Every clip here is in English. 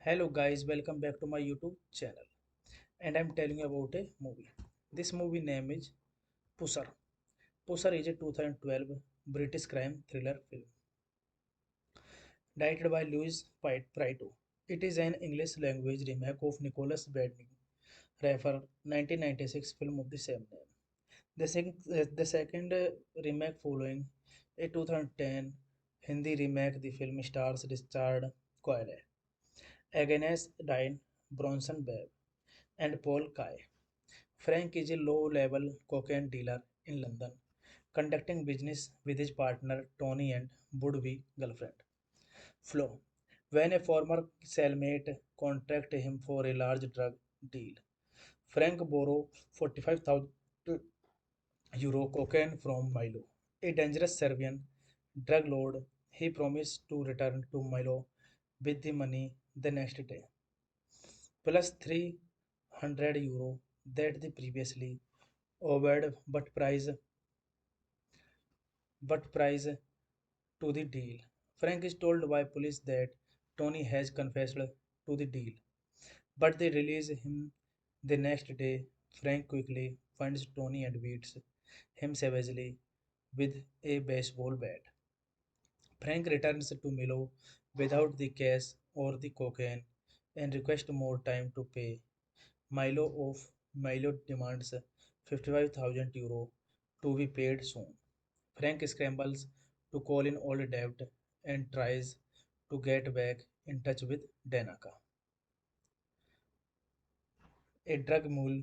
Hello guys, welcome back to my YouTube channel. And I'm telling you about a movie. This movie name is Pusar. Pusar is a 2012 British crime thriller film directed by Louis Prito. It is an English language remake of Nicholas Winding Refn 1996 film of the same name. The second remake following a 2010 Hindi remake, the film stars Richard Coyle, Agnes Dine, Bronson Babe, and Paul Kay. Frank is a low-level cocaine dealer in London, conducting business with his partner Tony and would-be girlfriend Flo. When a former cellmate contacted him for a large drug deal, Frank borrowed 45,000 euro cocaine from Milo, a dangerous Serbian drug lord. He promised to return to Milo with the money the next day, plus 300 euro that the previously owed, but price to the deal. Frank is told by police that Tony has confessed to the deal, but they release him the next day. Frank quickly finds Tony and beats him savagely with a baseball bat. Frank returns to Milo without the cash or the cocaine and requests more time to pay. Milo demands 55,000 euro to be paid soon. Frank scrambles to call in old debt and tries to get back in touch with Danaka. a drug mule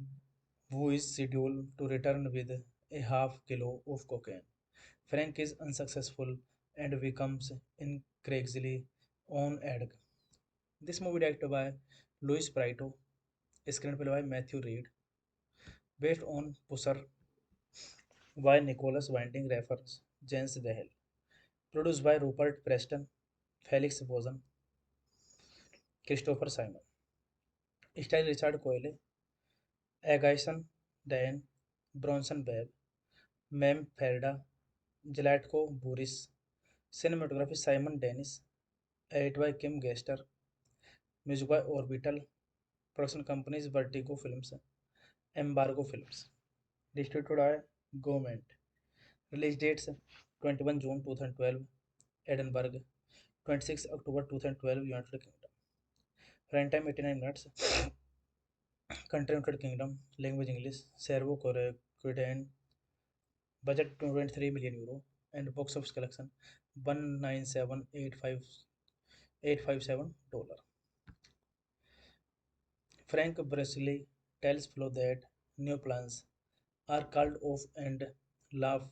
who is scheduled to return with a half kilo of cocaine. Frank is unsuccessful and becomes increasingly on edge. This movie directed by Louis Prieto, screenplay by Matthew Reed, based on Pusser by Nicholas Winding Refns, James Dehel, produced by Rupert Preston, Felix Bozen, Christopher Simon, starring Richard Coyle, Agaison Diane, Bronson Babe, Mem Ferda, Zlatko Buris, cinematography Simon Dennis, edited by Kim Gester, music by Orbital, production companies Vertigo Films, Embargo Films, distributed by Government. Release dates 21 June 2012, Edinburgh, 26 October 2012, United Kingdom. Runtime 89 minutes. Country United Kingdom. Language English. Serbo Croatian. Budget 23 million euro. And box office collection 197,857 dollar. Frank Bresley tells Flo that new plans are called off and laugh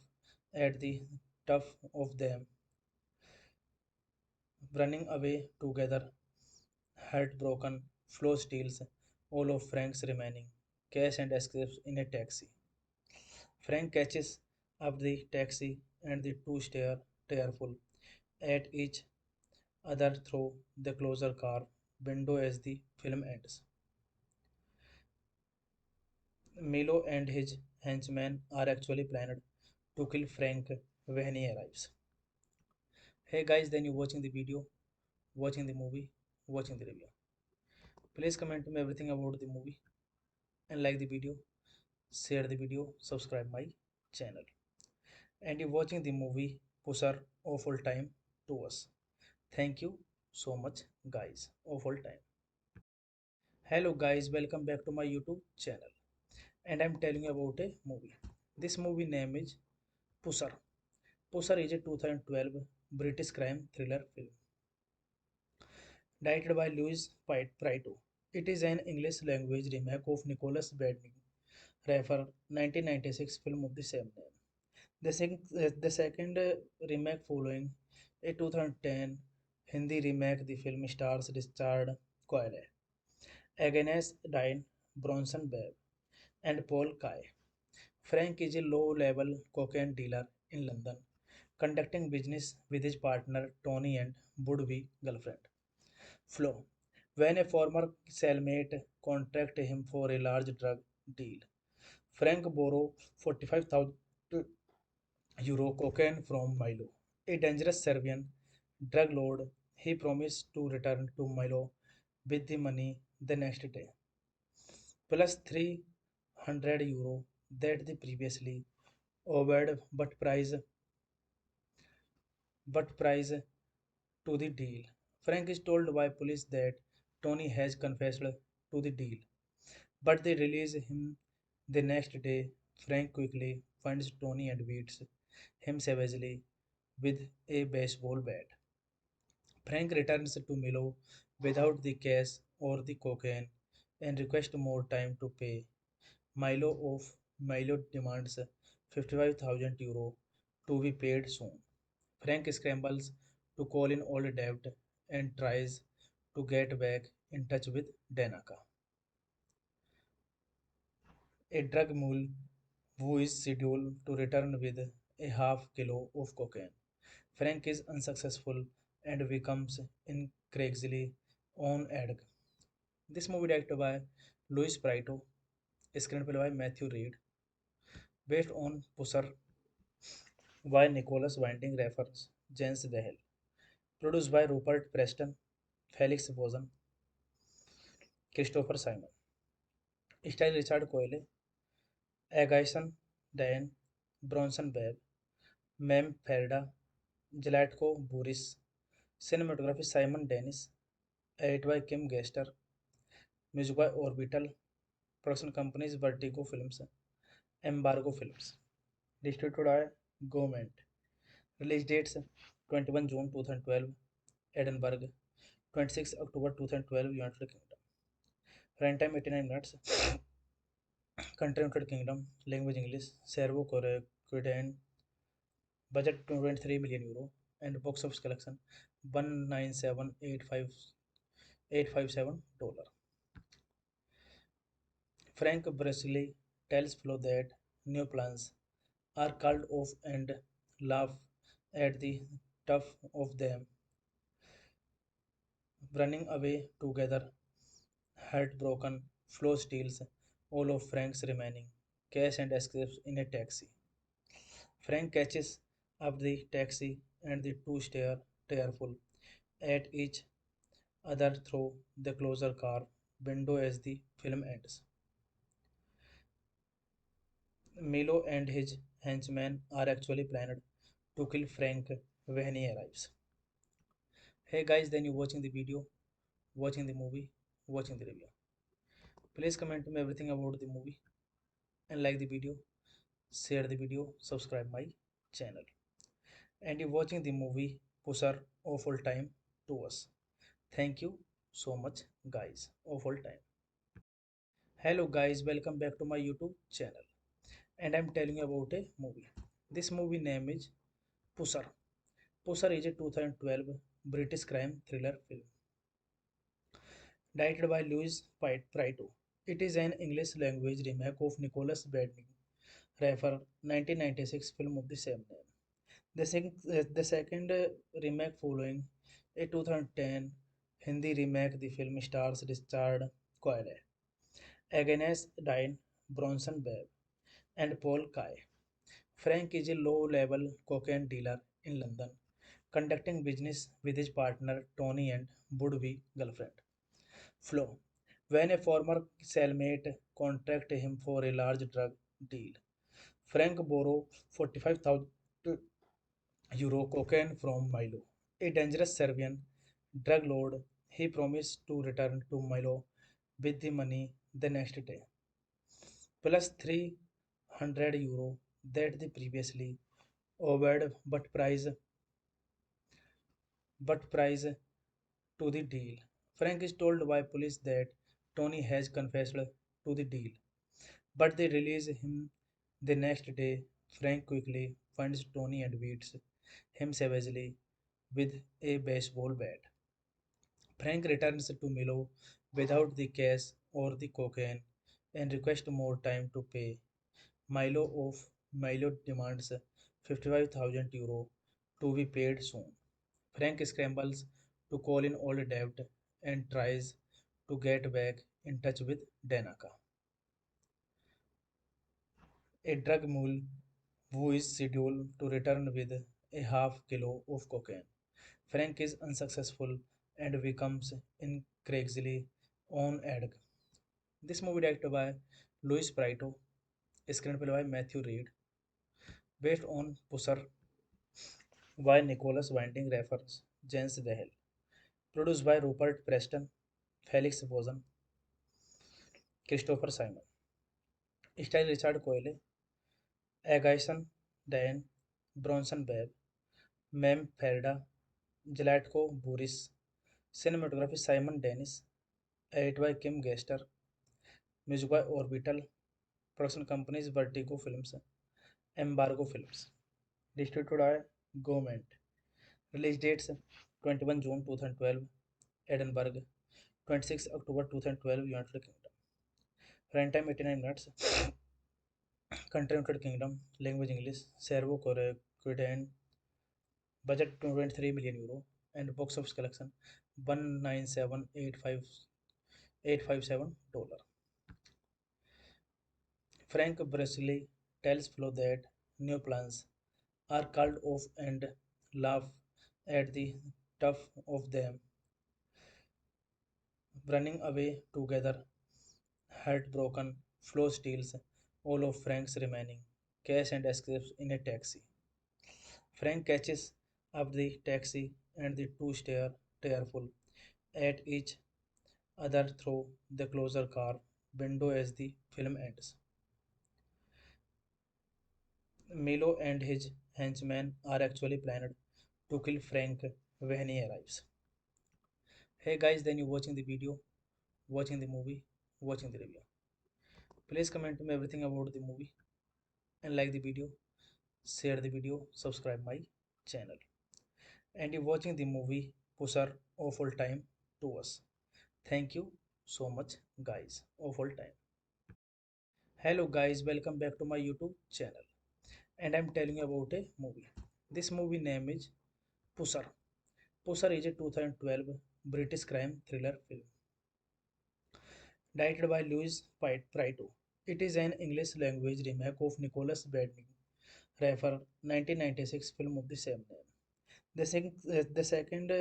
at the tough of them running away together. Heartbroken, Flo steals all of Frank's remaining cash and escapes in a taxi. Frank catches up the taxi and the two stare tearful at each other through the closer car window as the film ends. Milo and his henchmen are actually planned to kill Frank when he arrives. Hey guys, then you watching the video, watching the movie, watching the review. Please comment to me everything about the movie and like the video, share the video, subscribe my channel. And you're watching the movie Pusher Awful Time to us. Thank you so much guys. Awful time. Hello guys, welcome back to my YouTube channel. And I'm telling you about a movie. This movie name is Pusher. Pusher is a 2012 British crime thriller film directed by Louis Prieto. It is an English language remake of Nicholas Winding Refn 1996 film of the same name. The second remake following a 2010 Hindi remake, the film stars Richard Coyle, Agnes Dine, Bronson Babe, and Paul Kay. Frank is a low-level cocaine dealer in London, conducting business with his partner Tony and would-be girlfriend Flo. When a former cellmate contacted him for a large drug deal, Frank borrowed 45,000 euro cocaine from Milo, a dangerous Serbian drug lord. He promised to return to Milo with the money the next day, plus 300 euro that the previously owed, but price to the deal. Frank is told by police that Tony has confessed to the deal, but they release him the next day. Frank quickly finds Tony and beats him savagely with a baseball bat. Frank returns to Milo without the cash or the cocaine and requests more time to pay. Milo of Milo demands 55,000 euro to be paid soon. Frank scrambles to call in old debt and tries to get back in touch with Danaka, a drug mule who is scheduled to return with a half kilo of cocaine. Frank is unsuccessful and becomes increasingly on edge. This movie directed by Louis Prieto, screenplay by Matthew Reed, based on Pusser by Nicholas Winding Refns, James Dehel, produced by Rupert Preston, Felix Bozen, Christopher Simon, starring Richard Coyle, Agaison Diane, Bronson Babe, Mem Ferda, Zlatko Buris, cinematography Simon Dennis, edited by Kim Gester, music by Orbital, production companies Vertigo Films, Embargo Films, distributed by Government. Release dates 21 June 2012, Edinburgh, 26 October 2012, United Kingdom. Runtime 89 minutes. Country United Kingdom. Language English. Servo Croatian. Budget 23 million euro. And box office collection 197,857 dollar. Frank Bracely tells Flo that new plans are called off and laugh at the tough of them running away together. Heartbroken, Flo steals all of Frank's remaining cash and escapes in a taxi. Frank catches up the taxi and the two stare tearful at each other through the closer car window as the film ends. Milo and his henchmen are actually planned to kill Frank when he arrives. Hey guys, then you watching the video, watching the movie, watching the review. Please comment to me everything about the movie and like the video, share the video, subscribe my channel. And you watching the movie Pusher of all time to us. Thank you so much guys of all time. Hello guys, welcome back to my YouTube channel. And I'm telling you about a movie. This movie name is Pusher. Pusher is a 2012 British crime thriller film directed by Louis Prito. It is an English language remake of Nicholas Winding Refn 1996 film of the same name. The second remake following a 2010 Hindi remake, the film stars Richard Coyle, Agnes Dine, Bronson Babe, and Paul Kay. Frank is a low-level cocaine dealer in London, conducting business with his partner Tony and would-be girlfriend Flo. When a former cellmate contracted him for a large drug deal, Frank borrowed 45,000 euro cocaine from Milo, a dangerous Serbian drug lord. He promised to return to Milo with the money the next day, plus 300 euro that the previously owed, but price to the deal. Frank is told by police that Tony has confessed to the deal, but they release him the next day. Frank quickly finds Tony and beats him savagely with a baseball bat. Frank returns to Milo without the cash or the cocaine and requests more time to pay. Milo demands 55,000 euro to be paid soon. Frank scrambles to call in old debt and tries to get back in touch with Danaka, a drug mule who is scheduled to return with a half kilo of cocaine. Frank is unsuccessful and becomes increasingly on edge. This movie directed by Louis Prito, screenplay by Matthew Reed, based on Pusser by Nicholas Winding Refn, James Dehel, produced by Rupert Preston, Felix Bozen, Christopher Simon, style Richard Coyle, Agaison Diane, Bronson Babe, Mem Ferda, Zlatko Buris, cinematography Simon Dennis, edit by Kim Gester, music by Orbital, production companies Vertigo Films, Embargo Films, distributed by Government. Release dates 21 June 2012, Edinburgh, 26 October 2012, United Kingdom. Runtime 89 minutes. Country United Kingdom, language English, Serbo Croatian, budget 23 million euro, and box office collection 197,857 dollar. Frank Bracely tells Flo that new plans are called off and laugh at the tough of them running away together. Heartbroken, Flo steals all of Frank's remaining cash and escapes in a taxi. Frank catches up the taxi and the two stare tearful at each other through the closer car window as the film ends. Milo and his henchmen are actually planned to kill Frank when he arrives. Hey guys, then you watching the video, watching the movie, watching the review. Please comment me everything about the movie and like the video, share the video, subscribe my channel. And you watching the movie Pusar awful time to us. Thank you so much guys. Awful time. Hello guys, welcome back to my YouTube channel. And I'm telling you about a movie. This movie name is Pusar. Pusar is a 2012 British crime thriller film directed by Louis Prito. It is an English language remake of Nicholas Winding Refn 1996 film of the same name. The second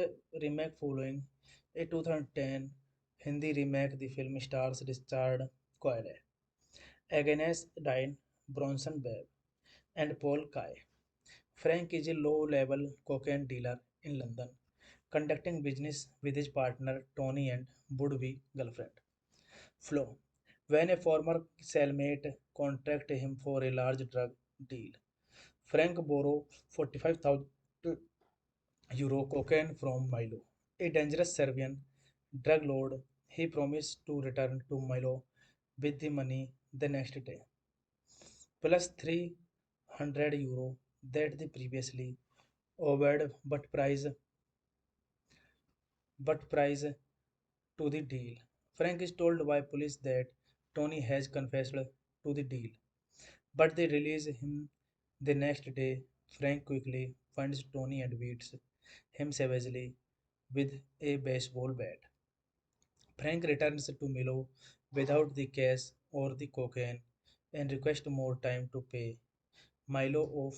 remake following a 2010 Hindi remake, the film stars Richard Coyle, Agnes Dine, Bronson Babe, and Paul Kay. Frank is a low-level cocaine dealer in London, conducting business with his partner Tony and would-be girlfriend Flo. When a former cellmate contracted him for a large drug deal, Frank borrowed 45,000 euro cocaine from Milo, a dangerous Serbian drug lord. He promised to return to Milo with the money the next day, plus 300 euro that the previously owed, but price to the deal. Frank is told by police that Tony has confessed to the deal, but they release him the next day. Frank quickly finds Tony and beats him savagely with a baseball bat. Frank returns to Milo without the cash or the cocaine and requests more time to pay. Milo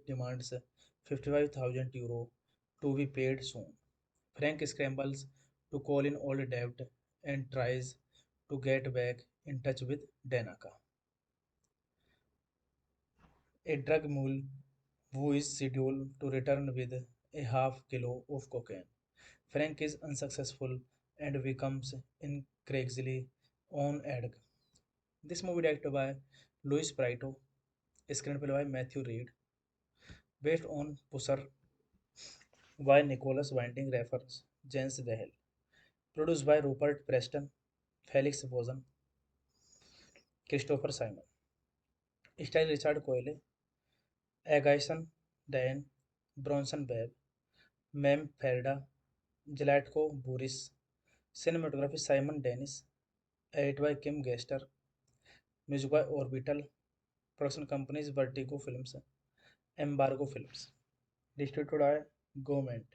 demands 55,000 euro to be paid soon. Frank scrambles to call in old debt and tries to get back in touch with Danaka, a drug mule who is scheduled to return with a half kilo of cocaine. Frank is unsuccessful and becomes increasingly on edge. This movie directed by Louis Prito, screenplay by Matthew Reed, based on Pusser by Nicholas Winding Refn, James Dehel, produced by Rupert Preston, Felix Bozen, Christopher Simon, starring Richard Coyle, Agaison Diane, Bronson Babe, Mem Ferda, Zlatko Buris, cinematography Simon Dennis, edited by Kim Gester, music by Orbital, production companies Vertigo Films, Embargo Films, distributed by Government.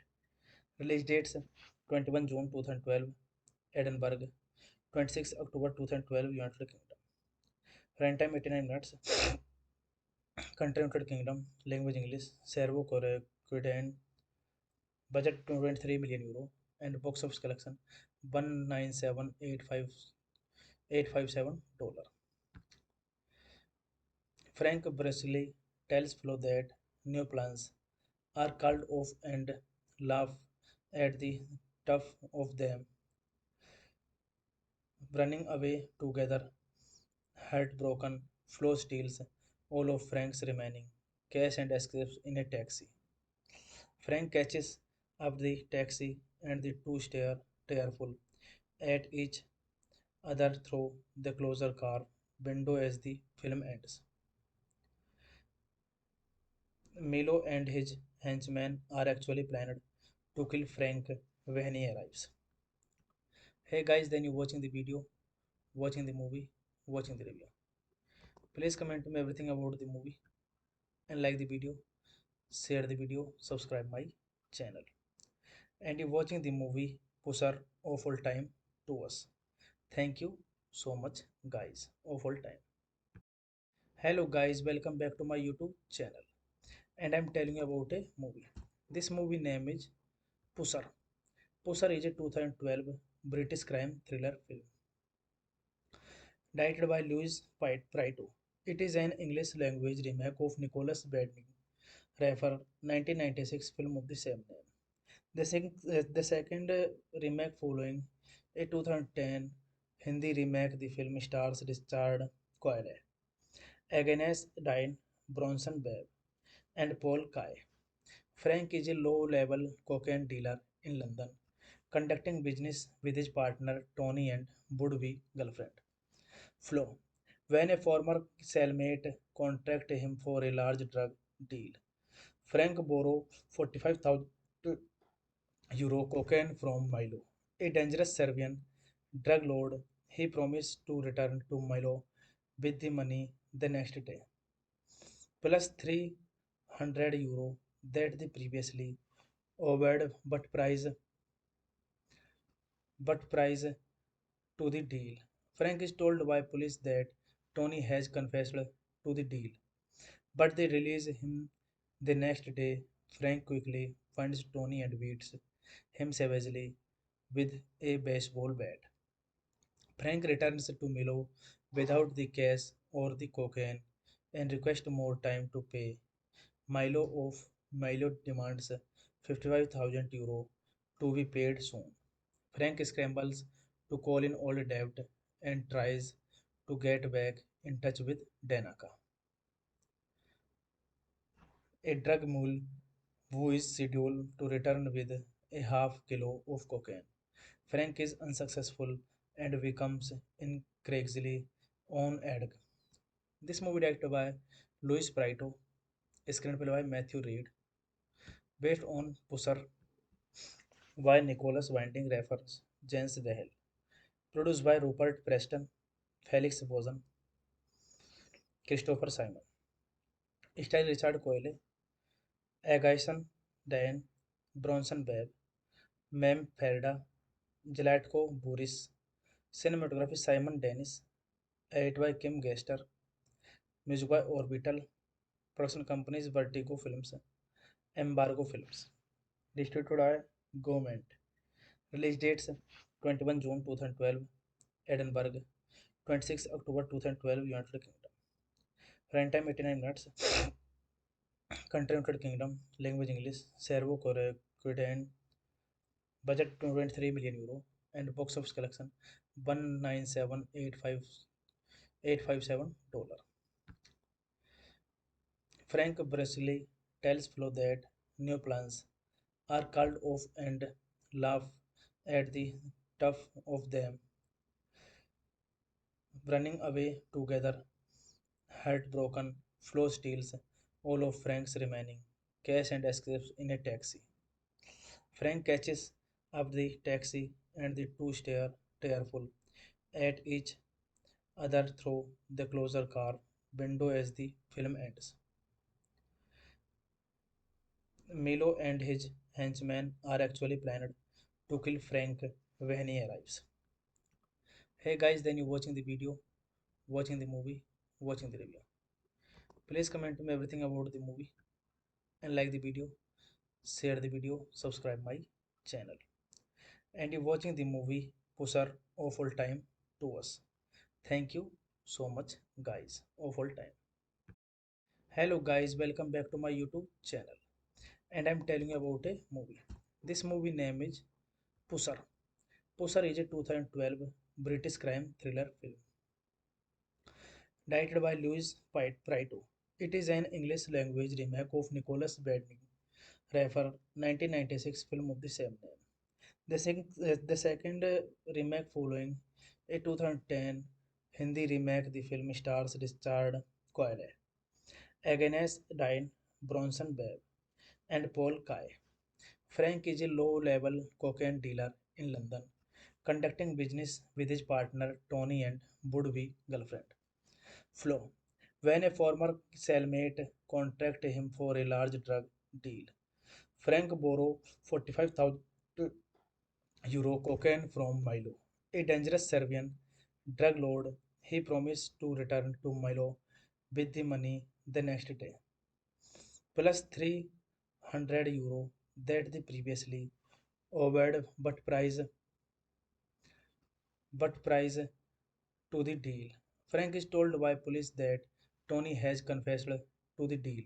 Release dates 21 June 2012, Edinburgh, 26 October 2012, United Kingdom. Runtime 89 minutes. Country United Kingdom, language English, Serbo Croatian, budget 23 million euro, and box office collection 197,857 dollar. Frank Bresley tells Flo that new plans are called off and laugh at the tough of them running away together. Heartbroken, Flo steals all of Frank's remaining cash and escapes in a taxi. Frank catches up the taxi and the two stare tearful at each other through the closer car window as the film ends. Milo and his henchmen are actually planned to kill Frank when he arrives. Hey guys, then you watching the video, watching the movie, watching the review. Please comment me everything about the movie and like the video, share the video, subscribe my channel. And you watching the movie Pusar awful time to us. Thank you so much guys. Awful time. Hello guys, welcome back to my YouTube channel. And I'm telling you about a movie. This movie name is Pusar. Pusar is a 2012 British crime thriller film directed by Louis Prito. It is an English language remake of Nicholas Winding Refn 1996 film of the same name. The second remake following a 2010 Hindi remake, the film stars Richard Coyle, Agnes Dine, Bronson Babe, and Paul Kay. Frank is a low-level cocaine dealer in London, conducting business with his partner Tony and would-be girlfriend Flo. When a former cellmate contracted him for a large drug deal, Frank borrowed 45,000 euro cocaine from Milo, a dangerous Serbian drug lord. He promised to return to Milo with the money the next day, plus 300 euro that the previously owed, but price to the deal. Frank is told by police that Tony has confessed to the deal, but they release him the next day. Frank quickly finds Tony and beats him savagely with a baseball bat. Frank returns to Milo without the cash or the cocaine and requests more time to pay. Milo demands 55,000 euro to be paid soon. Frank scrambles to call in old debt and tries to get back in touch with Danaka, a drug mule who is scheduled to return with a half kilo of cocaine. Frank is unsuccessful and becomes increasingly on edge. This movie directed by Luis Prieto, screenplay by Matthew Reed, based on Pusser by Nicholas Winding Refns, Jens Dehel, produced by Rupert Preston, Felix Bozen, Christopher Simon, style Richard Coyle, Agaison Diane, Bronson Webb, Mem Ferda, Zlatko Buris, cinematography Simon Dennis, edit by Kim Gester, music by Orbital, production companies Vertigo Films, Embargo Films, distributed by Government. Release dates 21 June 2012, Edinburgh, 26 October 2012, United Kingdom. Runtime 89 minutes. Country United Kingdom. Language English. Serbo Croatian. Budget 23 million euro. And box office collection 197,857 dollar. Frank Brasili tells Flo that new plans are called off and laugh at the tough of them running away together. Heartbroken, Flo steals all of Frank's remaining cash and escapes in a taxi. Frank catches up the taxi and the two stare tearful at each other through the closer car window as the film ends. Milo and his henchmen are actually planned to kill Frank when he arrives. Hey guys, then you watching the video, watching the movie, watching the review. Please comment me everything about the movie and like the video, share the video, subscribe my channel. And you watching the movie Pusher of all time to us. Thank you so much guys of all time. Hello guys, welcome back to my YouTube channel. And I'm telling you about a movie. This movie name is Pusher. Pusher is a 2012 British crime thriller film directed by Louis Prieto. It is an English language remake of Nicholas Winding Refn 1996 film of the same name. The second remake following a 2010 Hindi remake, the film stars Richard Coyle, Agnes Dine, Bronson Webb, and Paul Kay. Frank is a low-level cocaine dealer in London, conducting business with his partner Tony and would-be girlfriend Flo. When a former cellmate contracted him for a large drug deal, Frank borrowed 45,000 euro cocaine from Milo, a dangerous Serbian drug lord. He promised to return to Milo with the money the next day, plus 300 euro that the previously owed, but price to the deal. Frank is told by police that Tony has confessed to the deal,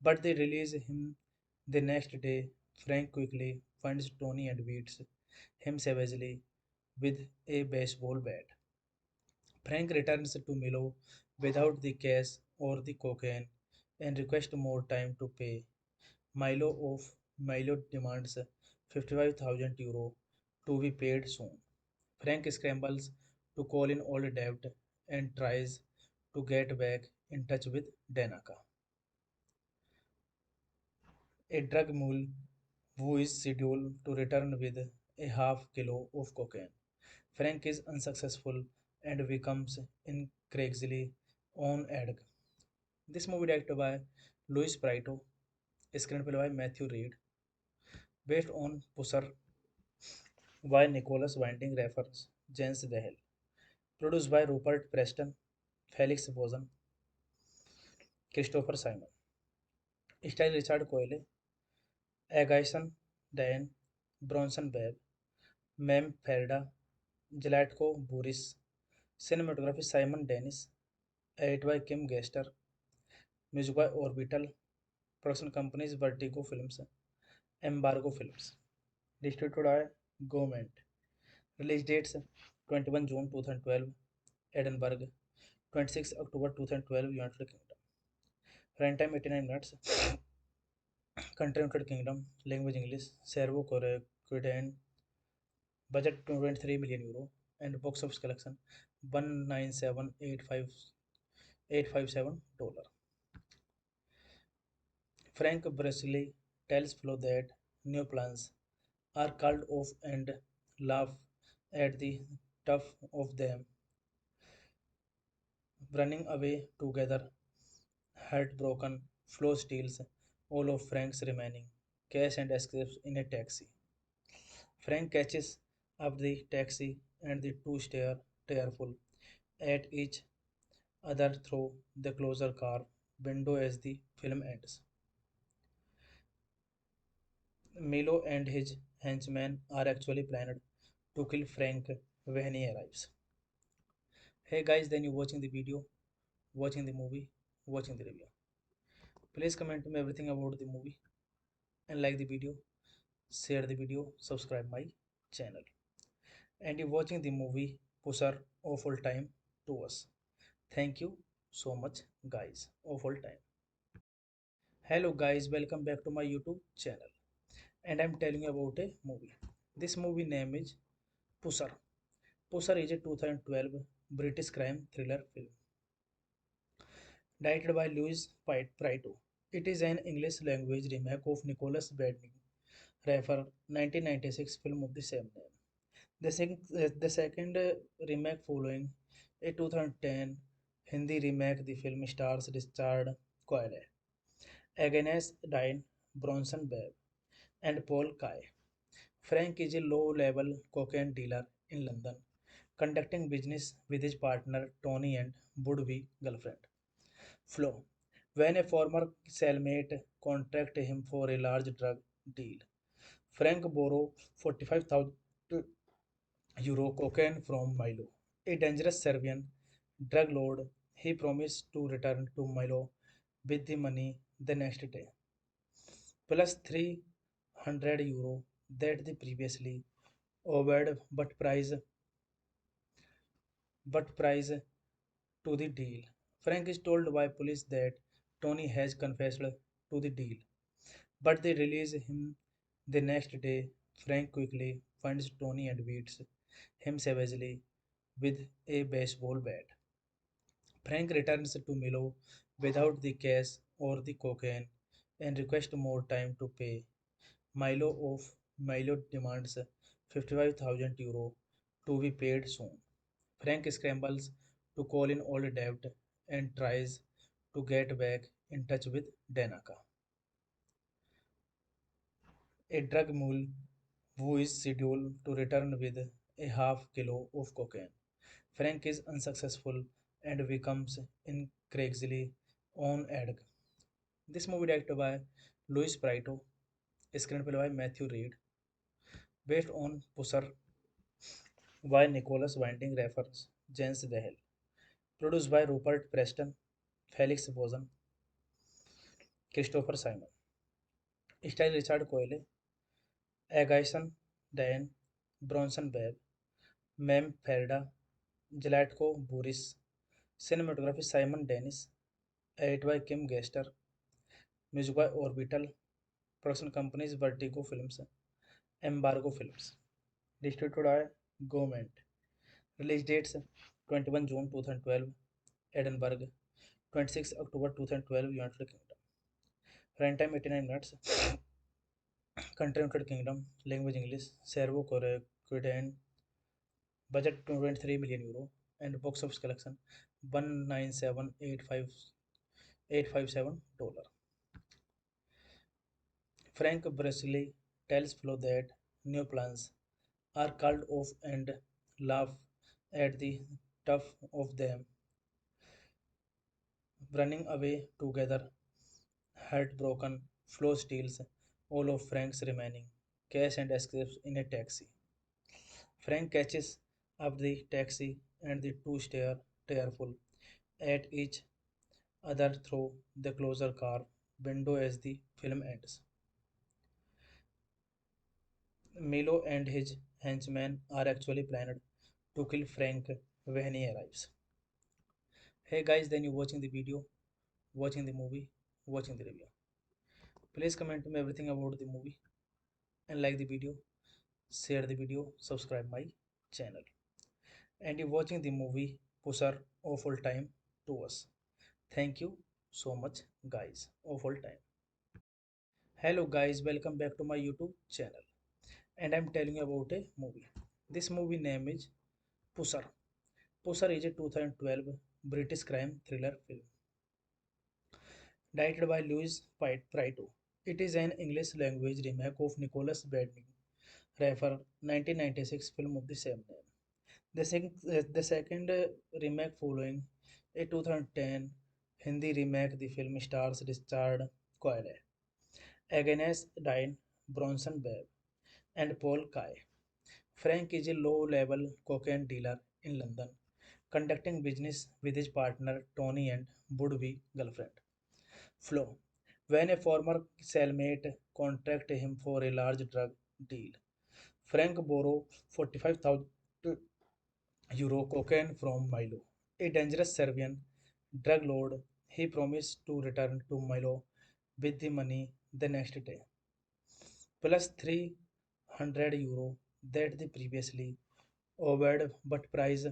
but they release him the next day. Frank quickly finds Tony and beats him savagely with a baseball bat. Frank returns to Milo without the cash or the cocaine and requests more time to pay. Milo demands 55,000 euro to be paid soon. Frank scrambles to call in old debt and tries to get back in touch with Danaka, a drug mule who is scheduled to return with a half kilo of cocaine. Frank is unsuccessful and becomes increasingly on edge. This movie directed by Louis Prieto, screenplay by Matthew Reed, based on Pusser by Nicholas Winding Refns, James Dehel, produced by Rupert Preston, Felix Bozen, Christopher Simon, starring Richard Coyle, Agaison Diane, Bronson Babe, Mem Ferda, Zlatko Buris, cinematography Simon Dennis, edit by Kim Gester, music by Orbital, production companies Vertigo Films, Embargo Films, distributed by Government. Release dates 21 June 2012, Edinburgh, 26 October 2012, United Kingdom. Runtime 89 minutes. Country United Kingdom. Language English. Serbo Croatian. Budget 23 million euro. And box office collection 197,857 dollar. Frank Bresley tells Flo that new plans are called off and laugh at the tough of them running away together. Heartbroken, Flo steals all of Frank's remaining cash and escapes in a taxi. Frank catches up the taxi and the two stare tearful at each other through the closer car window as the film ends. Milo and his henchmen are actually planned to kill Frank when he arrives. Hey guys, then you watching the video, watching the movie, watching the review. Please comment to me everything about the movie and like the video, share the video, subscribe my channel. And you're watching the movie Pusher Awful Time to us. Thank you so much guys. Awful time. Hello guys, welcome back to my YouTube channel. And I'm telling you about a movie. This movie name is Pusher. Pusher is a 2012 British crime thriller film directed by Louis Prieto. It is an English language remake of Nicholas Winding Refn 1996 film of the same name. The second remake following a 2010 Hindi remake, the film stars Richard Coyle, Agnes Dine, Bronson Babe, and Paul Kay. Frank is a low-level cocaine dealer in London, conducting business with his partner Tony and would-be girlfriend Flo. When a former cellmate contacted him for a large drug deal, Frank borrowed 45,000 euro cocaine from Milo, a dangerous Serbian drug lord. He promised to return to Milo with the money the next day, plus 300 euro that the previously owed, but price to the deal. Frank is told by police that Tony has confessed to the deal, but they release him the next day. Frank quickly finds Tony and beats him savagely with a baseball bat. Frank returns to Milo without the cash or the cocaine and requests more time to pay. Milo of Milo demands 55,000 euro to be paid soon. Frank scrambles to call in old debt and tries to get back in touch with Danaka, a drug mule who is scheduled to return with a half kilo of cocaine. Frank is unsuccessful and becomes increasingly on edge. This movie directed by Louis Prieto, screenplay by Matthew Reed, based on Pusser by Nicholas Winding Refns, James Dehel, produced by Rupert Preston, Felix Bozen, Christopher Simon, starring Richard Coyle, Agaison Diane, Bronson Babe, Mem Ferda, Zlatko Buris, cinematography Simon Dennis, edit by Kim Gester, music by Orbital, production companies Vertigo Films, Embargo Films, Distributed by Government. Release dates 21 June 2012, Edinburgh, 26 October 2012, United Kingdom. Runtime 89 minutes. Country United Kingdom. Language English. Serbo Croatian. Budget 23 million euro. And box office collection 197,857 dollar. Frank Bracely tells Flo that new plans are called off and laugh at the tough of them running away together. Heartbroken, Flo steals all of Frank's remaining cash and escapes in a taxi. Frank catches up the taxi and the two stare tearful at each other through the closer car window as the film ends. Milo and his henchmen are actually planned to kill Frank when he arrives. Hey guys, then you watching the video, watching the movie, watching the review. Please comment to me everything about the movie and like the video, share the video, subscribe my channel. And you watching the movie Pusher of all time to us. Thank you so much guys of all time. Hello guys, welcome back to my YouTube channel. And I'm telling you about a movie. This movie name is Pusher. Pusher is a 2012 British crime thriller film directed by Louis Prito. It is an English language remake of Nicholas Winding Refn 1996 film of the same name. The second remake following a 2010 Hindi remake, the film stars Richard Coyle, Agnes Dine, Bronson Babe, and Paul Kay. Frank is a low-level cocaine dealer in London, conducting business with his partner Tony and would-be girlfriend Flo. When a former cellmate contracted him for a large drug deal, Frank borrowed 45,000 euro cocaine from Milo, a dangerous Serbian drug lord. He promised to return to Milo with the money the next day, plus 300 euro that the previously owed but price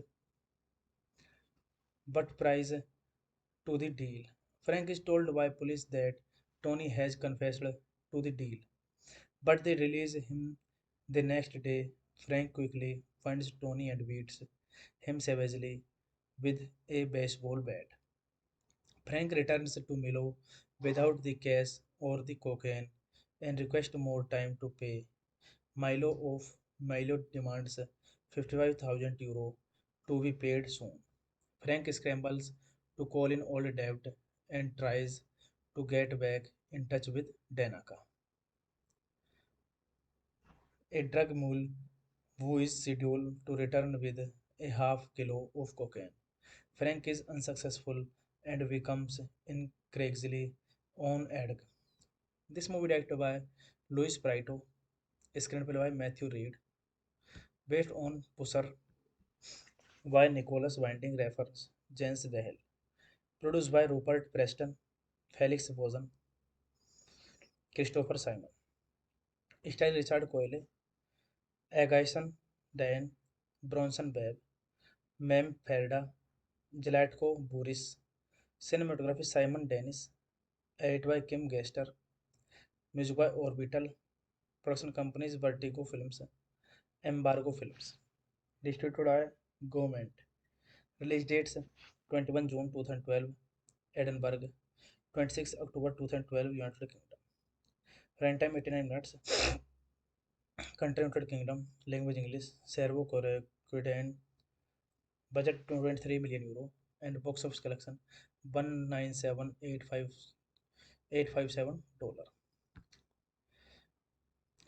to the deal. Frank is told by police that Tony has confessed to the deal, but they release him the next day. Frank quickly finds Tony and beats him savagely with a baseball bat. Frank returns to Milo without the cash or the cocaine and requests more time to pay. Milo demands 55,000 euro to be paid soon. Frank scrambles to call in old debt and tries to get back in touch with Danaka, a drug mule who is scheduled to return with a half kilo of cocaine. Frank is unsuccessful and becomes increasingly on edge. This movie directed by Louis Prito, screenplay by Matthew Reed, based on Pusser by Nicholas Winding Refn, James Dehel, produced by Rupert Preston, Felix Bozen, Christopher Simon, starring Richard Coyle, Agaison Diane, Bronson Babe, Mem Ferda, Zlatko Buris, cinematography Simon Dennis, edited by Kim Gester, music by Orbital, production companies Vertigo Films, Embargo Films, distributed by Government. Release dates 21 June 2012, Edinburgh, 26 October 2012, United Kingdom. Runtime 89 minutes. Country United Kingdom, language English, Serbo Croatian, budget 23 million euro, and box office collection 197,857 dollar.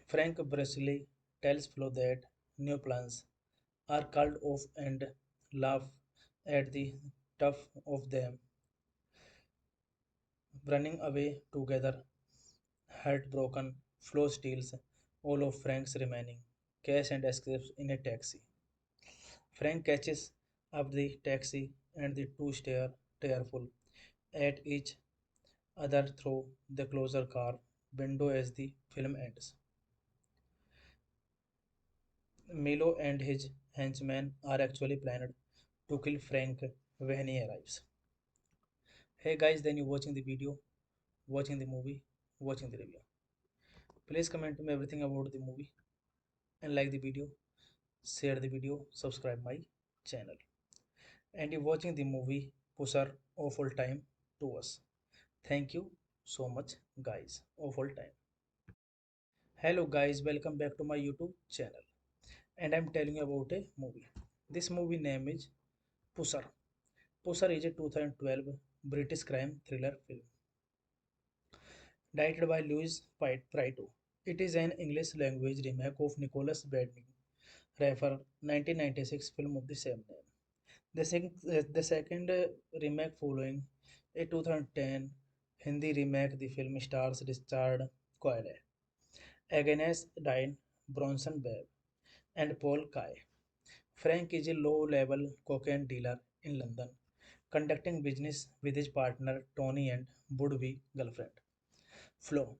Frank Bracely tells Flo that new plans are called off and laugh at the tough of them running away together. Heartbroken, Flo steals all of Frank's remaining cash and escapes in a taxi. Frank catches up the taxi and the two stare tearful at each other through the closer car window as the film ends. Milo and his henchmen are actually planned to kill Frank when he arrives. Hey guys, then you watching the video, watching the movie, watching the review. Please comment me everything about the movie and like the video, share the video, subscribe my channel. And you watching the movie Pusar awful time to us. Thank you so much guys. Awful time. Hello guys, welcome back to my YouTube channel. And I'm telling you about a movie. This movie name is Pusar. Pusar is a 2012 British crime thriller film directed by Louis Prito. It is an English language remake of Nicholas Winding Refn 1996 film of the same name. The second remake following a 2010 Hindi remake, the film stars Richard Coyle, Agnes Dine, Bronson Babe, and Paul Kay. Frank is a low-level cocaine dealer in London, conducting business with his partner Tony and would-be girlfriend Flo.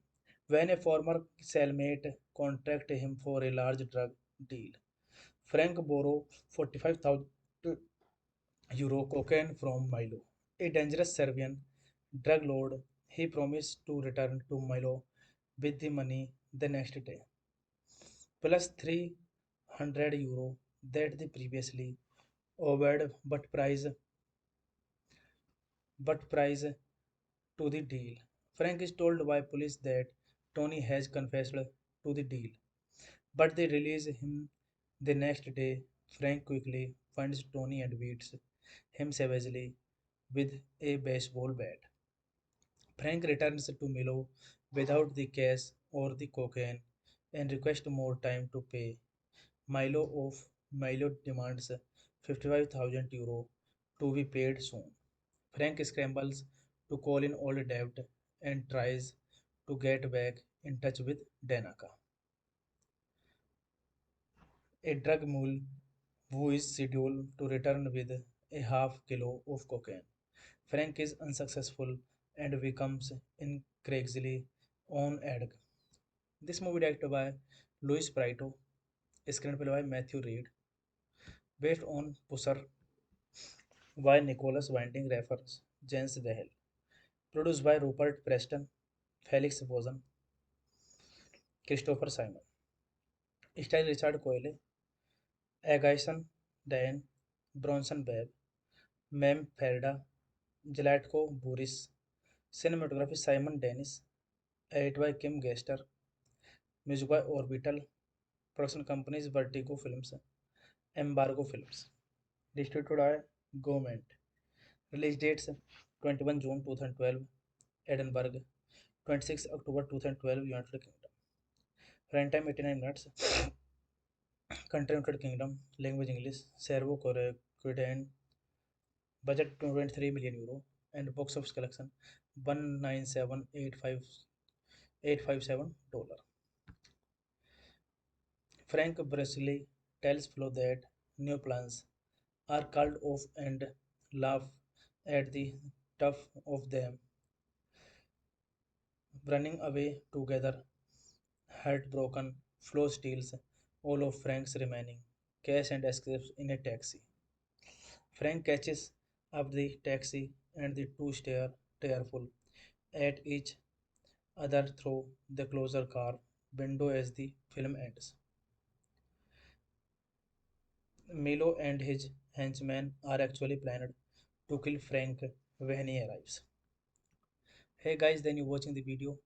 When a former cellmate contracted him for a large drug deal, Frank borrowed 45,000 euro cocaine from Milo, a dangerous Serbian drug lord. He promised to return to Milo with the money the next day, plus 300 euro that the previously owed, but price to the deal. Frank is told by police that Tony has confessed to the deal, but they release him the next day. Frank quickly finds Tony and beats him savagely with a baseball bat. Frank returns to Milo without the cash or the cocaine and requests more time to pay. Milo demands 55,000 euro to be paid soon. Frank scrambles to call in old debt and tries to get back in touch with Danaka, a drug mule who is scheduled to return with a half kilo of cocaine. Frank is unsuccessful and becomes increasingly on edge. This movie directed by Louis Prito, screenplay by Matthew Reed, based on Pusser by Nicholas Winding Refn, James Whale, produced by Rupert Preston, Felix Bozen, Christopher Simon, starring Richard Coyle, Agaison Diane, Bronson Babe, Mem Ferda, Zlatko Buris, cinematography Simon Dennis, edited by Kim Gester, music by Orbital, production companies Vertigo Films, Embargo Films, distributed by Government. Release dates 21 June 2012, Edinburgh, 26 October 2012, United Kingdom. Runtime 89 minutes. Country United Kingdom, language English, Serbo Croatian, budget 23 million euro, and box office collection 197,857 dollars. Frank Bresley tells Flo that new plans are called off and laugh at the tough of them running away together. Heartbroken, Flo steals all of Frank's remaining cash and escapes in a taxi. Frank catches up the taxi and the two stare tearful at each other through the closer car window as the film ends. Milo and his henchmen are actually planned to kill Frank when he arrives. Hey guys, then you watching the video,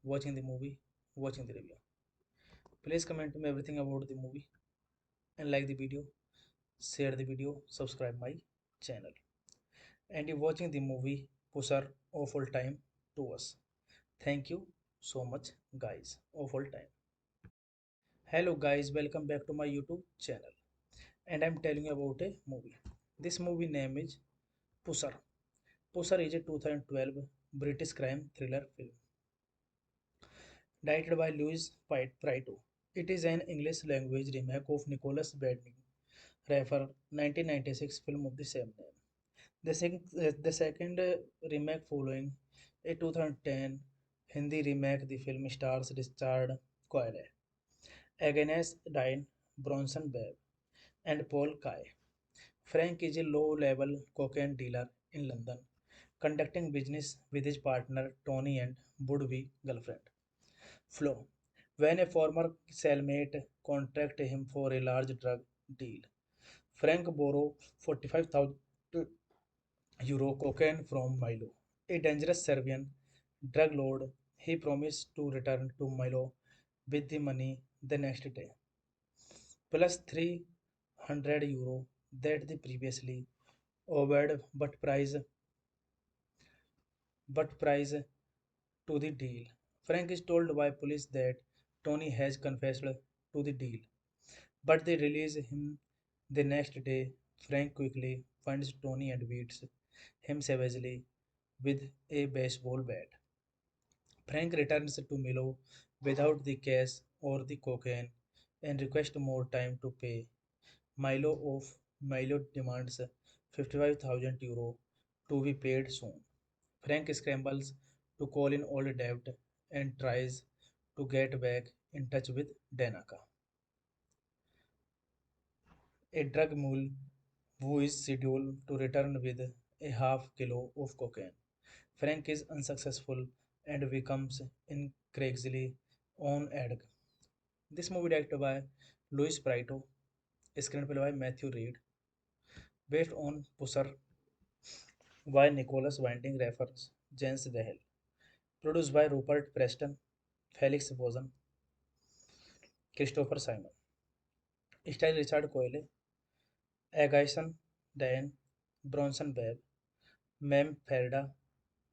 watching the movie, watching the review. Please comment me everything about the movie and like the video, share the video, subscribe my channel. And you watching the movie Pusar awful time to us. Thank you so much guys. Awful time. Hello guys, welcome back to my YouTube channel. And I'm telling you about a movie. This movie name is Pusar. Pusar is a 2012 British crime thriller film directed by Louis Prito. It is an English language remake of Nicholas Winding Refn 1996 film of the same name. The second remake following a 2010 Hindi remake, the film stars Richard Coyle, Agnes Dine, Bronson Webb, and Paul Kay. Frank is a low-level cocaine dealer in London, conducting business with his partner Tony and would-be girlfriend Flo. When a former cellmate contracted him for a large drug deal, Frank borrowed 45,000 euro cocaine from Milo, a dangerous Serbian drug lord. He promised to return to Milo with the money the next day, plus 300 euro that the previously owed, but price to the deal. Frank is told by police that Tony has confessed to the deal, but they release him the next day. Frank quickly finds Tony and beats him savagely with a baseball bat. Frank returns to Milo without the cash or the cocaine and requests more time to pay. Milo demands 55,000 euro to be paid soon. Frank scrambles to call in old debt and tries to get back in touch with Danaka, a drug mule who is scheduled to return with a half kilo of cocaine. Frank is unsuccessful and becomes increasingly on edge. This movie directed by Louis Prieto, screenplay by Matthew Reed, based on Pusser by Nicholas Winding Refns, James Dehel, produced by Rupert Preston, Felix Bozen, Christopher Simon, style Richard Coyle, Agaison Diane, Bronson Webb, Mem Ferda,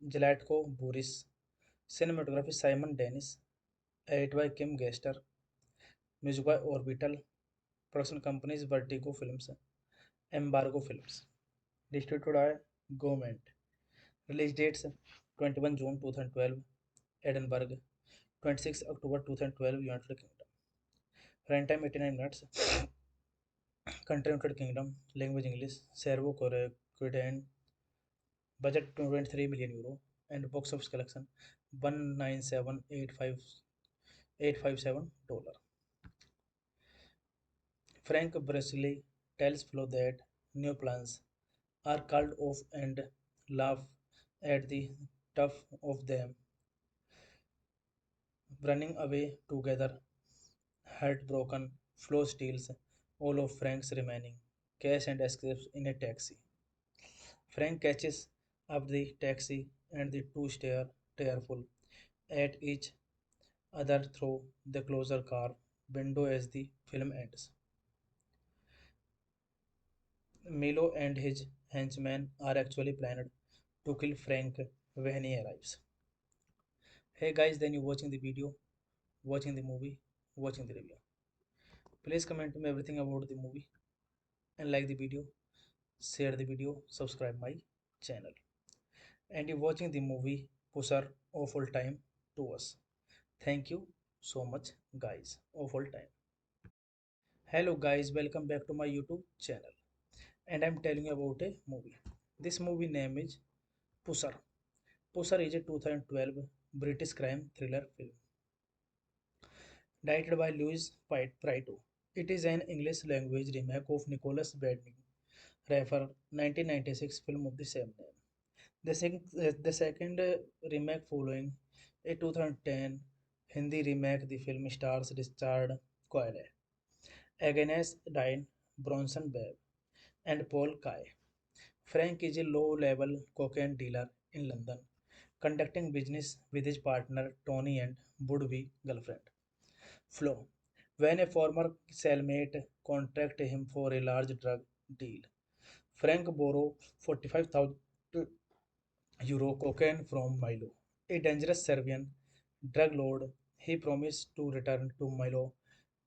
Zlatko Buris, cinematography Simon Dennis, edit by Kim Gester, music by Orbital, production companies Vertigo Films, Embargo Films, distributed by Government. Release dates 21 June 2012, Edinburgh, 26 October 2012, United Kingdom. Runtime 89 minutes. Country United Kingdom. Language English. Serbo Croatian. Budget 23 million euro. And box office collection 197,857 dollar. Frank Brasili tells Flo that new plans are called off and laugh at the tough of them running away together. Heartbroken, Flo steals all of Frank's remaining cash and escapes in a taxi. Frank catches up the taxi and the two stare tearful at each other through the closer car window as the film ends. Milo and his henchmen are actually planned to kill Frank when he arrives. Hey guys, then you watching the video, watching the movie, watching the review. Please comment me everything about the movie and like the video, share the video, subscribe my channel. And you watching the movie Pusher of all time to us. Thank you so much guys of all time. Hello guys, welcome back to my YouTube channel. And I'm telling you about a movie. This movie name is Pusher. Pusher is a 2012 British crime thriller film directed by Louis Prieto. It is an English language remake of Nicholas Winding Refn 1996 film of the same name. The second remake following a 2010 Hindi remake, the film stars Richard Coyle, Agnes Dine, Bronson Webb, and Paul Kay. Frank is a low-level cocaine dealer in London, conducting business with his partner Tony and would-be girlfriend Flo. When a former cellmate contracted him for a large drug deal, Frank borrowed 45,000 euro cocaine from Milo, a dangerous Serbian drug lord. He promised to return to Milo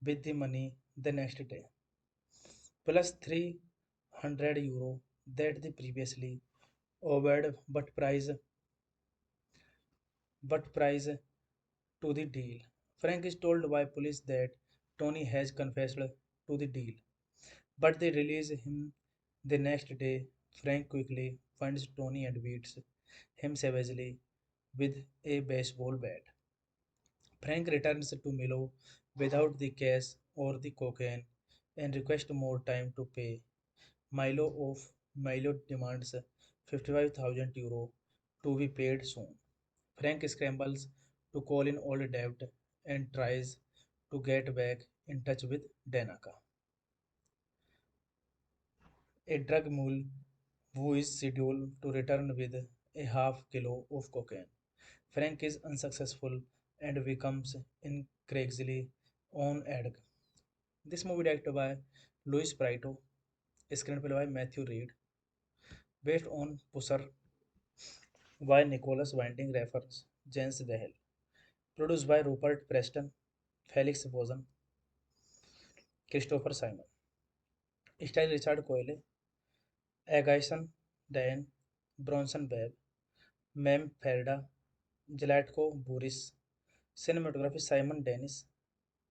with the money the next day, plus 300 euro that the previously owed, but price to the deal. Frank is told by police that Tony has confessed to the deal, but they release him the next day. Frank quickly finds Tony and beats him savagely with a baseball bat. Frank returns to Milo without the cash or the cocaine and request more time to pay. Milo demands 55,000 euro to be paid soon. Frank scrambles to call in old debt and tries to get back in touch with Danaka, a drug mule who is scheduled to return with a half kilo of cocaine. Frank is unsuccessful and becomes increasingly on edge. This movie directed by Louis Prieto, screenplay by Matthew Reed, based on Pusser by Nicholas Winding Refns, James Dehel, produced by Rupert Preston, Felix Bozen, Christopher Simon, style Richard Coyle, Agaison Diane, Bronson Webb, Mem Ferda, Zlatko Buris, cinematography Simon Dennis,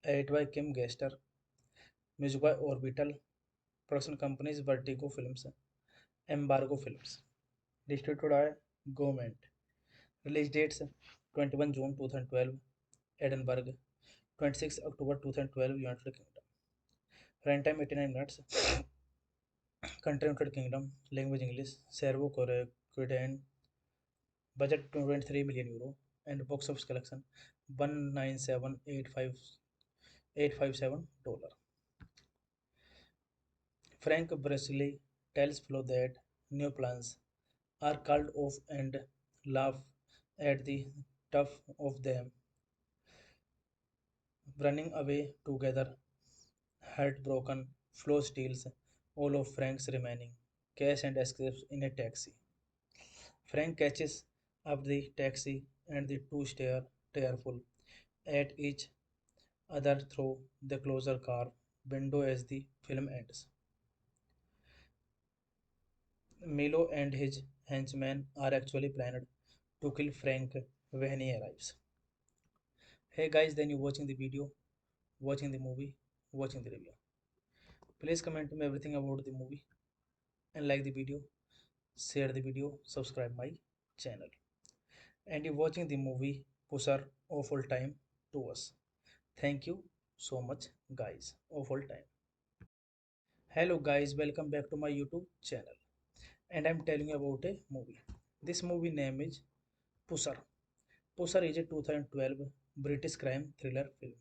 edit by Kim Gester, music by Orbital, production companies Vertigo Films, Embargo Films, distributed by Government. Release dates 21 June 2012, Edinburgh, 26 October 2012, United Kingdom. Runtime 89 minutes. Country United Kingdom. Language English. Serbo Croatian. Budget 23 million euro. And box office collection 197,857 dollar. Frank Bresley tells Flo that new plans are called off and laugh at the tough of them running away together. Heartbroken, Flo steals all of Frank's remaining cash and escapes in a taxi. Frank catches up the taxi and the two stare tearful at each other through the closer car window as the film ends. Milo and his henchmen are actually planned to kill Frank when he arrives. Hey guys, then you watching the video, watching the movie, watching the review. Please comment to me everything about the movie and like the video, share the video, subscribe my channel. And you're watching the movie Pusher Awful Time to us. Thank you so much guys. Awful time. Hello guys, welcome back to my YouTube channel. And I'm telling you about a movie. This movie name is Pusher. Pusher is a 2012 British crime thriller film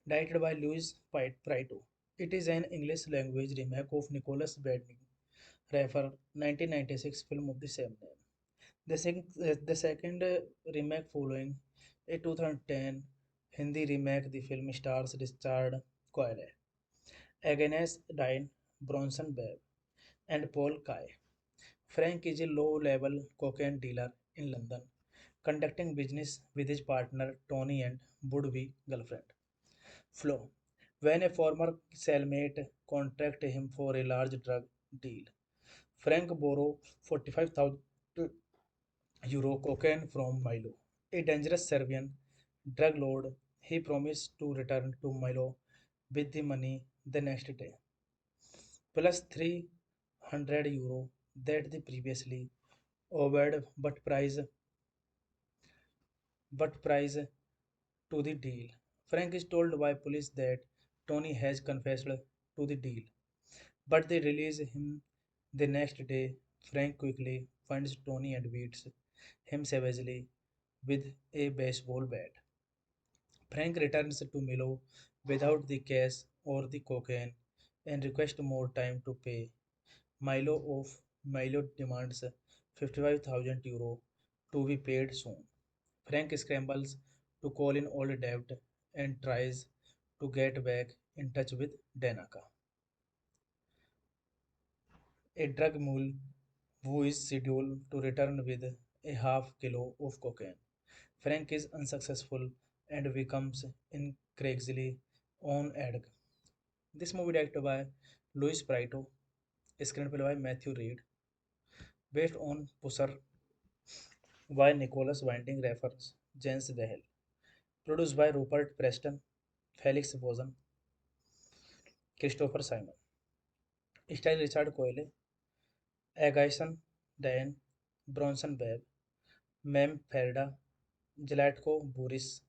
directed by Louis Prieto. It is an English language remake of Nicholas Winding Refn 1996 film of the same name. The second remake following a 2010 Hindi remake, the film stars Richard Coyle, Agnes Dine, Bronson Webb, and Paul Kay. Frank is a low-level cocaine dealer in London, conducting business with his partner Tony and would-be girlfriend Flo. When a former cellmate contacted him for a large drug deal, Frank borrowed 45,000 euro cocaine from Milo, a dangerous Serbian drug lord. He promised to return to Milo with the money the next day, plus 300 euro that the previously owed, but price to the deal. Frank is told by police that Tony has confessed to the deal, but they release him the next day. Frank quickly finds Tony and beats him savagely with a baseball bat. Frank returns to Milo without the cash or the cocaine and requests more time to pay. Milo demands 55,000 euro to be paid soon. Frank scrambles to call in old debt and tries to get back in touch with Danaka, a drug mule who is scheduled to return with a half kilo of cocaine. Frank is unsuccessful and becomes increasingly on edge. This movie directed by Louis Prieto, screenplay by Matthew Reed, based on Pusser by Nicholas Winding Refns, James Dehel, produced by Rupert Preston, Felix Bozen, Christopher Simon, style Richard Coyle, Agaison Diane, Bronson Webb, Mem Ferda, Zlatko Buris,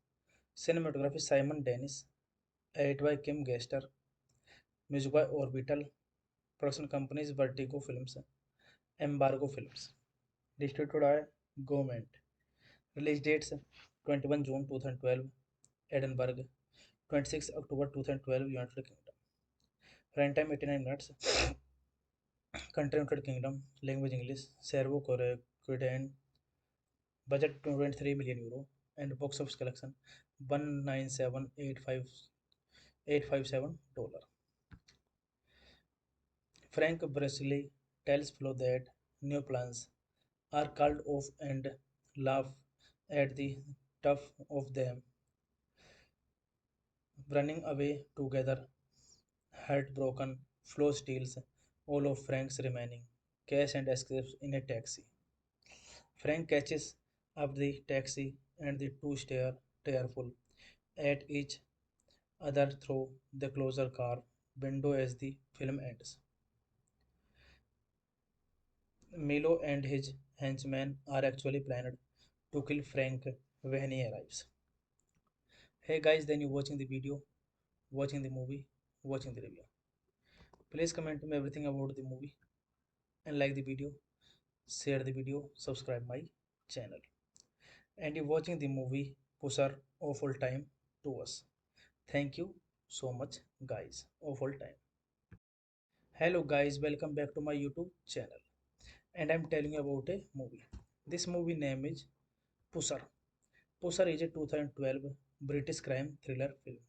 cinematography Simon Dennis, edit by Kim Gester, Music by Orbital. Production companies Vertigo Films, Embargo Films. Distributed by Government. Release dates 21 June 2012, Edinburgh, 26 October 2012, United Kingdom. Runtime 89 minutes. Country United Kingdom. Language English. Serbo Croatian. Budget 23 million euro. And box office collection 197,857 dollar. Frank Bracely tells Flo that new plans are called off and laugh at the tough of them running away together. Heartbroken, Flo steals all of Frank's remaining cash and escapes in a taxi. Frank catches up the taxi and the two stare tearful at each other through the closer car window as the film ends. Milo and his henchmen are actually planned to kill Frank when he arrives. Hey guys, then you watching the video, watching the movie, watching the review. Please comment to me everything about the movie and like the video, share the video, subscribe my channel. And you watching the movie Pusher of all time to us. Thank you so much guys of all time. Hello guys, welcome back to my YouTube channel. And I'm telling you about a movie. This movie name is Pusher. Pusher is a 2012 British crime thriller film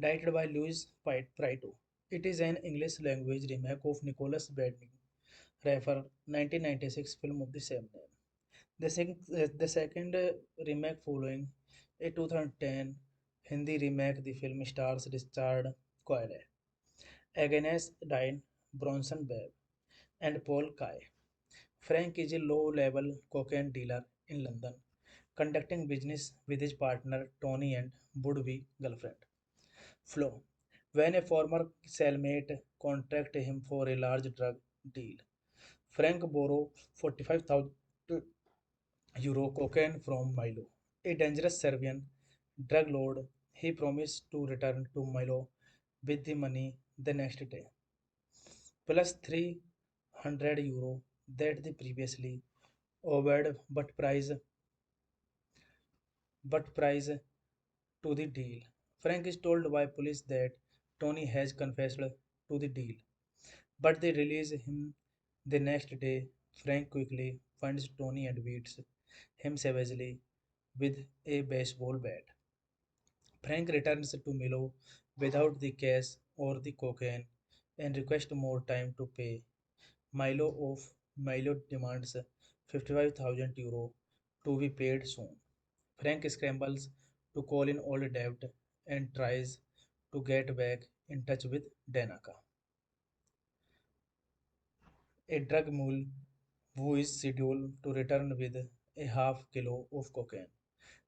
directed by Louis Prito. It is an English language remake of Nicholas Winding Refn 1996 film of the same name. The second remake following a 2010 Hindi remake, the film stars Richard Coyle, Agnes Dine, Bronson Babe, and Paul Kay. Frank is a low-level cocaine dealer in London, conducting business with his partner Tony and would-be girlfriend Flo. When a former cellmate contracted him for a large drug deal, Frank borrowed 45,000 euro cocaine from Milo, a dangerous Serbian drug lord. He promised to return to Milo with the money the next day, plus 300 euro that the previously owed, but price to the deal. Frank is told by police that Tony has confessed to the deal, but they release him the next day. Frank quickly finds Tony and beats him savagely with a baseball bat. Frank returns to Milo without the cash or the cocaine and requests more time to pay. Milo demands 55,000 euro to be paid soon. Frank scrambles to call in old debt and tries to get back in touch with Danaka, a drug mule who is scheduled to return with a half kilo of cocaine.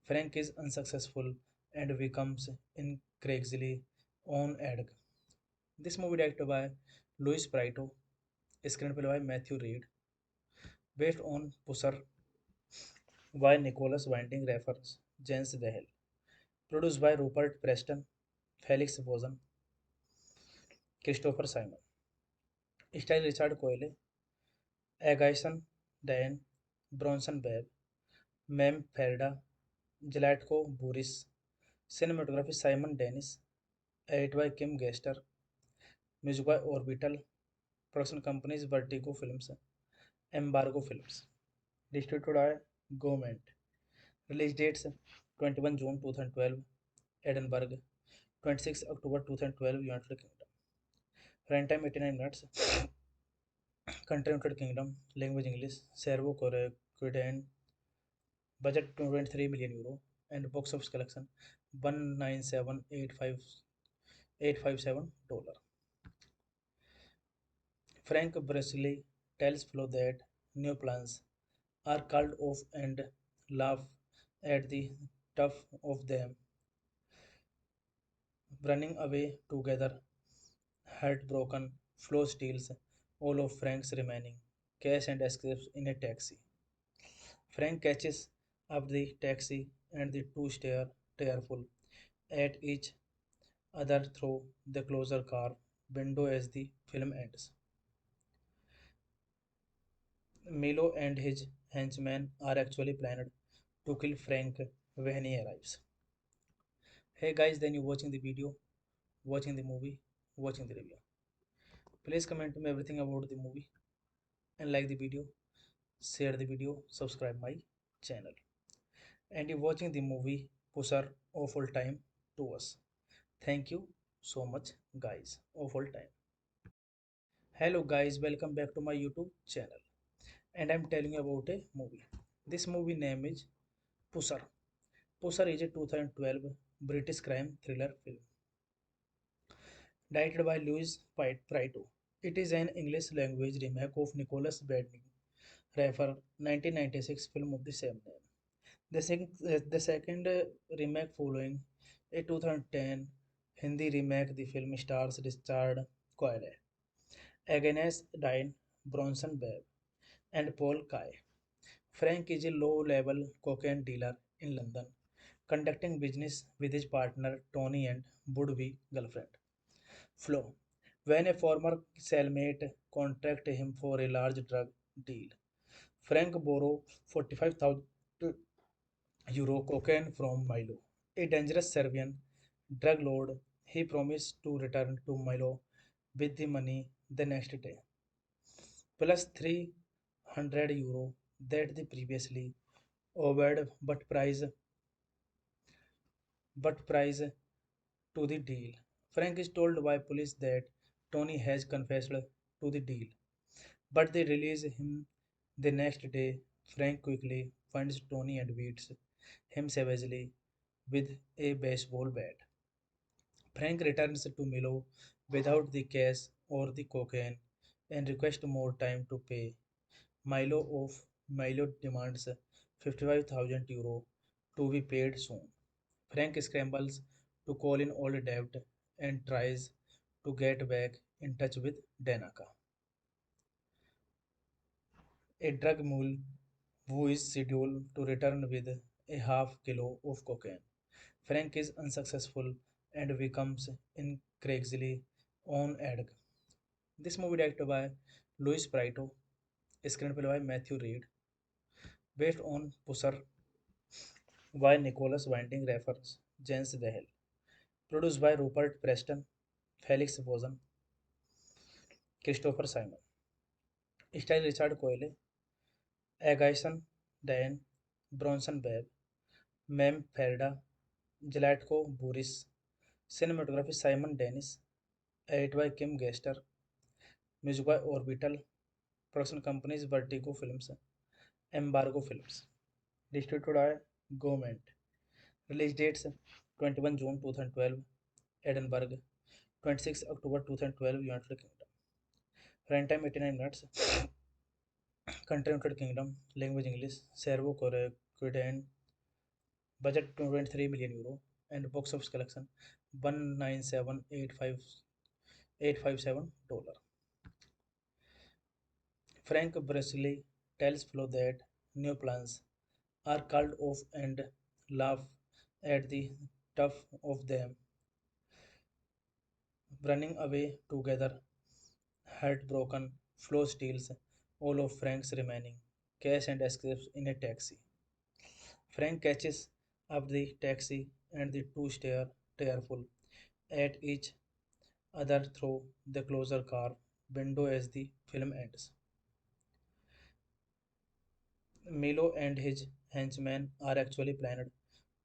Frank is unsuccessful and becomes increasingly on edge. This movie directed by Louis Prito, screenplay by Matthew Reed, based on Pusser by Nicholas Winding Refn, James Dale, produced by Rupert Preston, Felix Bozen, Christopher Simon, starring Richard Coyle, Agaison Diane, Bronson Babe, Mem Ferda, Zlatko Buris, cinematography Simon Dennis, edited by Kim Gester, music by Orbital, production companies Vertigo Films, Embargo Films, distributed by Government. Release dates 21 June 2012, Edinburgh, 26 October 2012, United Kingdom. Runtime 89 minutes. Country United Kingdom, language English, Serbo Croatian, budget 23 million euro, and box office collection 197,857 dollar. Frank Bracely tells Flo that new plans are called off and laugh at the tough of them running away together. Heartbroken, Flo steals all of Frank's remaining cash and escapes in a taxi. Frank catches up the taxi and the two stare tearful at each other through the closer car window as the film ends. Milo and his henchmen are actually planned to kill Frank when he arrives. Hey guys, then you watching the video, watching the movie, watching the review. Please comment me everything about the movie and like the video, share the video, subscribe my channel. And you watching the movie Pusher Awful Time to us. Thank you so much guys. Awful time. Hello guys, welcome back to my YouTube channel. And I'm telling you about a movie. This movie name is Pusher. Pusher is a 2012 British crime thriller film directed by Louis Prito. It is an English language remake of Nicholas Winding Refn 1996 film of the same name. The second remake following a 2010 Hindi remake, the film stars Richard Coyle, Agnes Dine, Bronson Webb, and Paul Kay. Frank is a low-level cocaine dealer in London, conducting business with his partner Tony and would-be girlfriend Flo. When a former cellmate contracted him for a large drug deal, Frank borrowed 45,000 euro cocaine from Milo, a dangerous Serbian drug lord. He promised to return to Milo with the money the next day, plus 300 euro that the previously owed, but price to the deal. Frank is told by police that Tony has confessed to the deal, but they release him the next day. Frank quickly finds Tony and beats him savagely with a baseball bat. Frank returns to Milo without the cash or the cocaine and requests more time to pay. Milo demands 55,000 euro to be paid soon. Frank scrambles to call in old debt and tries to get back in touch with Danaka, a drug mule who is scheduled to return with a half kilo of cocaine. Frank is unsuccessful and becomes increasingly on edge. This movie directed by Louis Prito, screenplay by Matthew Reed, based on Pusser by Nicholas Winding Refns, James Whale, produced by Rupert Preston, Felix Bozen, Christopher Simon, starring Richard Coyle, Agaison Diane, Bronson Webb, Mem Ferda, Zlatko Buris, cinematography Simon Dennis, edited by Kim Gester, music by Orbital, production companies Vertigo Films, Embargo Films, distributed by Government. Release dates 21 June 2012, Edinburgh, 26 October 2012, United Kingdom. Runtime 89 minutes. Country United Kingdom, language English, Serbo Croatian, budget 23 million euro, and box office collection 197,857 dollars. Frank Bresley tells Flo that new plans are called off and laugh at the tough of them running away together. Heartbroken, Flo steals all of Frank's remaining cash and escapes in a taxi. Frank catches up the taxi and the two stare tearful at each other through the closer car window as the film ends. Milo and his henchmen are actually planned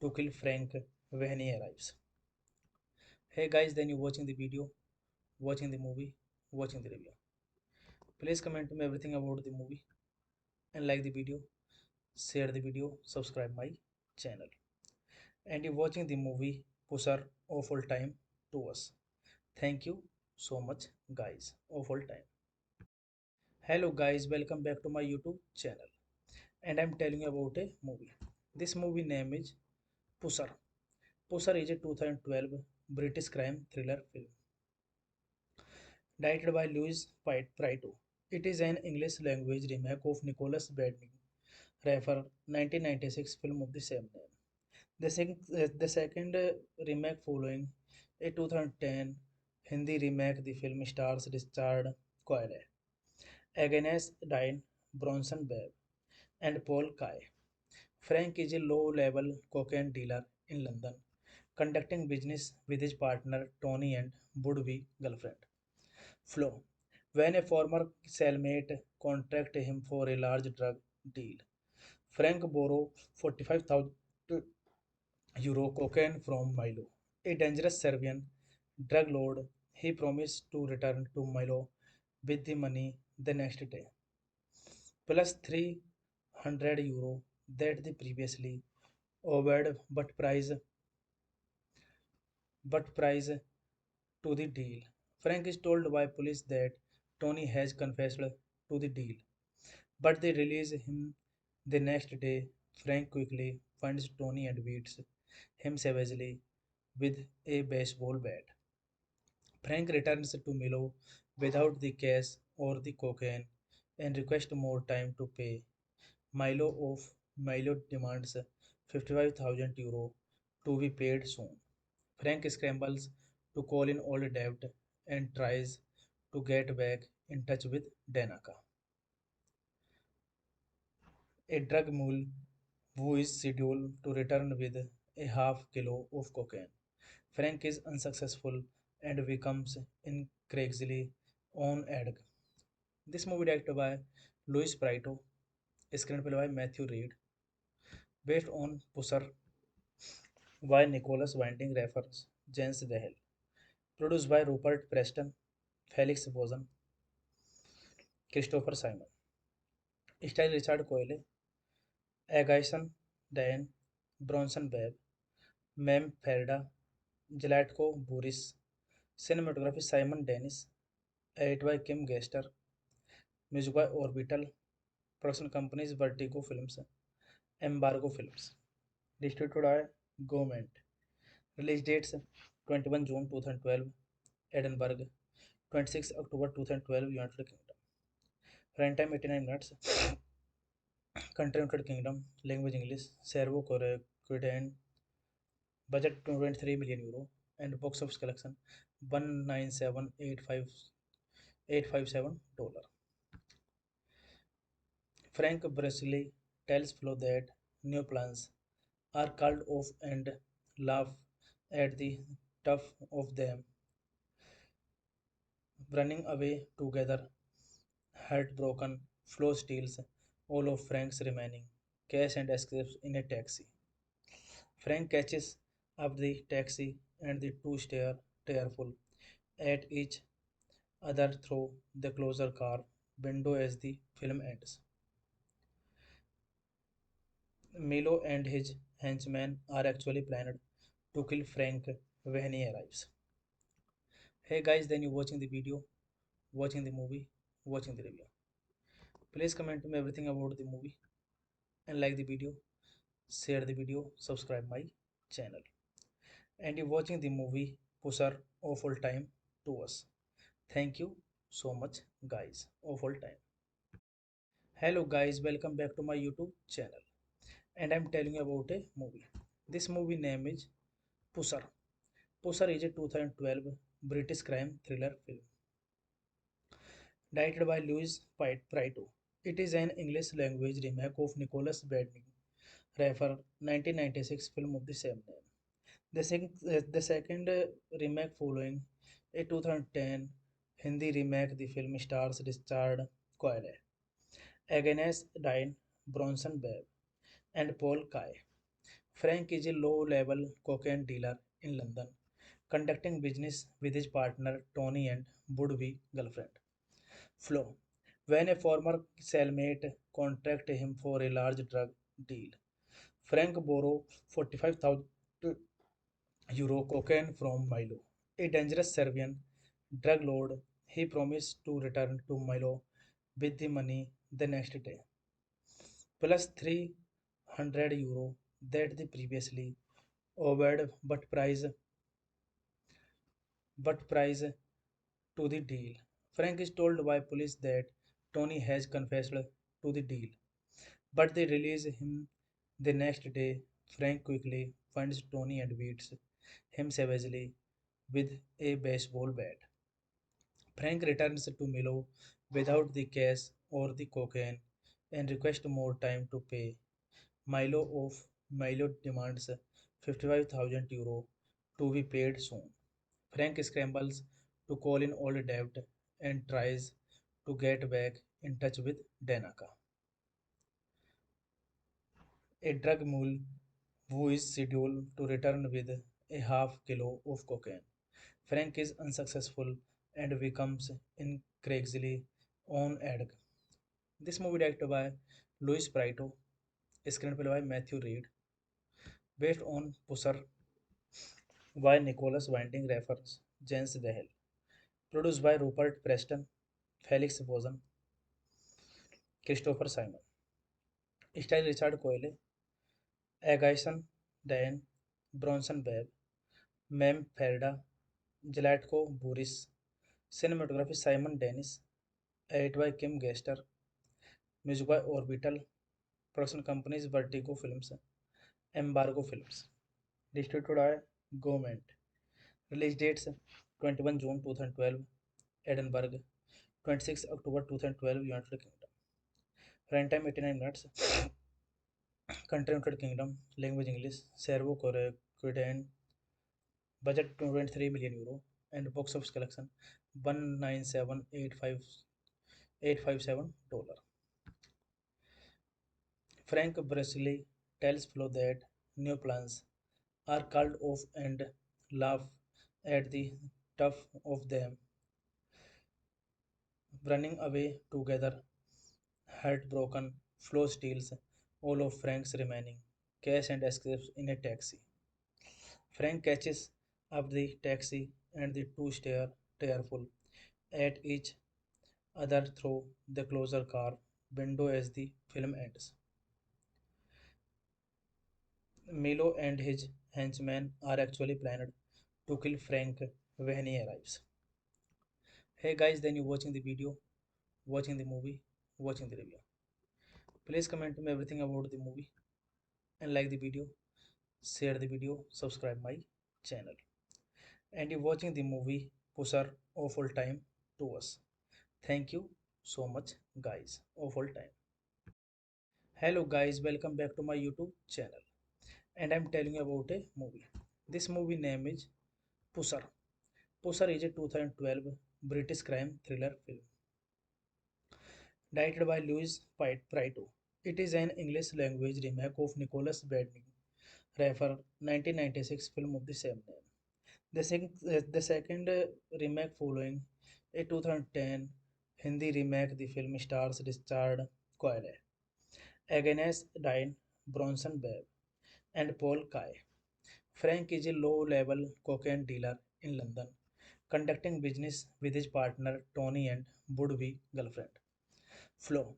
to kill Frank when he arrives. Hey guys, then you watching the video, watching the movie, watching the review. Please comment me everything about the movie and like the video, share the video, subscribe my channel. And you watching the movie Pusher Awful Time to us. Thank you so much guys. Awful time. Hello guys, welcome back to my YouTube channel. And I'm telling you about a movie. This movie name is Pusher. Pusher is a 2012 British crime thriller film directed by Louis Prito. It is an English language remake of Nicholas Winding Refn 1996 film of the same name. The second remake following A 2010 Hindi remake, the film stars Richard Coyle, Agnes Dine, Bronson Webb, and Paul Kay. Frank is a low-level cocaine dealer in London, conducting business with his partner Tony and would-be girlfriend Flo. When a former cellmate contracted him for a large drug deal, Frank borrowed 45,000 euro cocaine from Milo, a dangerous Serbian drug lord. He promised to return to Milo with the money the next day, plus 300 euro that the previously owed, but price to the deal. Frank is told by police that Tony has confessed to the deal, but they release him the next day. Frank quickly finds Tony and beats him savagely with a baseball bat. Frank returns to Milo without the cash or the cocaine and requests more time to pay. Milo demands 55,000 euro to be paid soon. Frank scrambles to call in old debt and tries to get back in touch with Danaka, a drug mule who is scheduled to return with a half kilo of cocaine. Frank is unsuccessful and becomes increasingly on edge. This movie directed by Louis Prieto, screenplay by Matthew Reed, based on Pusser by Nicholas Winding Refns, Jens Dehel, produced by Rupert Preston, Felix Bozen, Christopher Simon, style Richard Coyle, Agaison Diane, Bronson Webb, Mem Ferda, Zlatko Buris, cinematography Simon Dennis, edit by Kim Gester, music by Orbital, production companies Vertigo Films, Embargo Films, distributed by Government. Release dates 21 June 2012, Edinburgh, 26 October 2012, United Kingdom. Runtime 89 minutes. Country United Kingdom. Language English. Serbo Croatian. Budget 23 million euro. And box office collection 197,857 dollar. Frank Brasili tells Flo that new plans are called off and laugh at the tough of them running away together. Heartbroken, Flo steals all of Frank's remaining cash and escapes in a taxi. Frank catches up the taxi and the two stare tearful at each other through the closer car window as the film ends. Milo and his henchmen are actually planned to kill Frank when he arrives. Hey guys, then you watching the video, watching the movie, watching the review. Please comment to me everything about the movie and like the video, share the video, subscribe my channel. And you watching the movie Pusar of all time to us. Thank you so much guys of all time. Hello guys, welcome back to my YouTube channel. And I'm telling you about a movie. This movie name is Pusar. Pusar is a 2012 British crime thriller film directed by Louis Prieto. It is an English language remake of Nicholas Winding Refn 1996 film of the same name. The second remake following a 2010 Hindi remake, the film stars Richard Coyle, Agnes Dine, Bronson Webb, and Paul Kay. Frank is a low-level cocaine dealer in London, conducting business with his partner Tony and would-be girlfriend Flo. When a former cellmate contracted him for a large drug deal, Frank borrowed 45,000 euro cocaine from Milo, a dangerous Serbian drug lord. He promised to return to Milo with the money the next day, plus 300 euro that the previously owed, but price to the deal. Frank is told by police that Tony has confessed to the deal, but they release him the next day. Frank quickly finds Tony and beats him savagely with a baseball bat. Frank returns to Milo without the cash or the cocaine and requests more time to pay. Milo demands 55,000 euro to be paid soon. Frank scrambles to call in old debt and tries to get back in touch with Danaka, a drug mule who is scheduled to return with a half kilo of cocaine. Frank is unsuccessful and becomes increasingly on edge. This movie directed by Louis Prieto, screenplay by Matthew Reed, based on Pusser by Nicholas Winding Refns, James Dehel, produced by Rupert Preston, Felix Bozen, Christopher Simon, starring Richard Coyle, Agaison Diane, Bronson Babe, Mem Ferda, Zlatko Buris, cinematography Simon Dennis, edited by Kim Gester, music by Orbital, production companies Vertigo Films, Embargo Films, distributed by Government. Release dates 21 June 2012, Edinburgh, 26 October 2012, United Kingdom. Runtime 89 minutes. Country United Kingdom. Language English. Serbo Croatian. Budget 23 million euro. And box office collection 197,857 dollar. Frank Bresley tells Flo that new plans are called off and laugh at the tough of them running away together. Heartbroken, Flo steals all of Frank's remaining cash and escapes in a taxi. Frank catches up the taxi and the two stare tearful at each other through the closer car window as the film ends. Milo and his henchmen are actually planned to kill Frank when he arrives. Hey guys, then you watching the video, watching the movie, watching the review. Please comment to me everything about the movie and like the video, share the video, subscribe my channel. And you're watching the movie Pusher of all time to us. Thank you so much guys of all time. Hello guys, welcome back to my YouTube channel. And I'm telling you about a movie. This movie name is Pusher. Pusher is a 2012 British crime thriller film directed by Louis Prieto. It is an English language remake of Nicholas Winding Refn 1996 film of the same name. The second remake following a 2010 Hindi remake, the film stars Richard Coyle, Agnes Dine, Bronson Babe, and Paul Kay. Frank is a low-level cocaine dealer in London, conducting business with his partner Tony and would-be girlfriend Flo.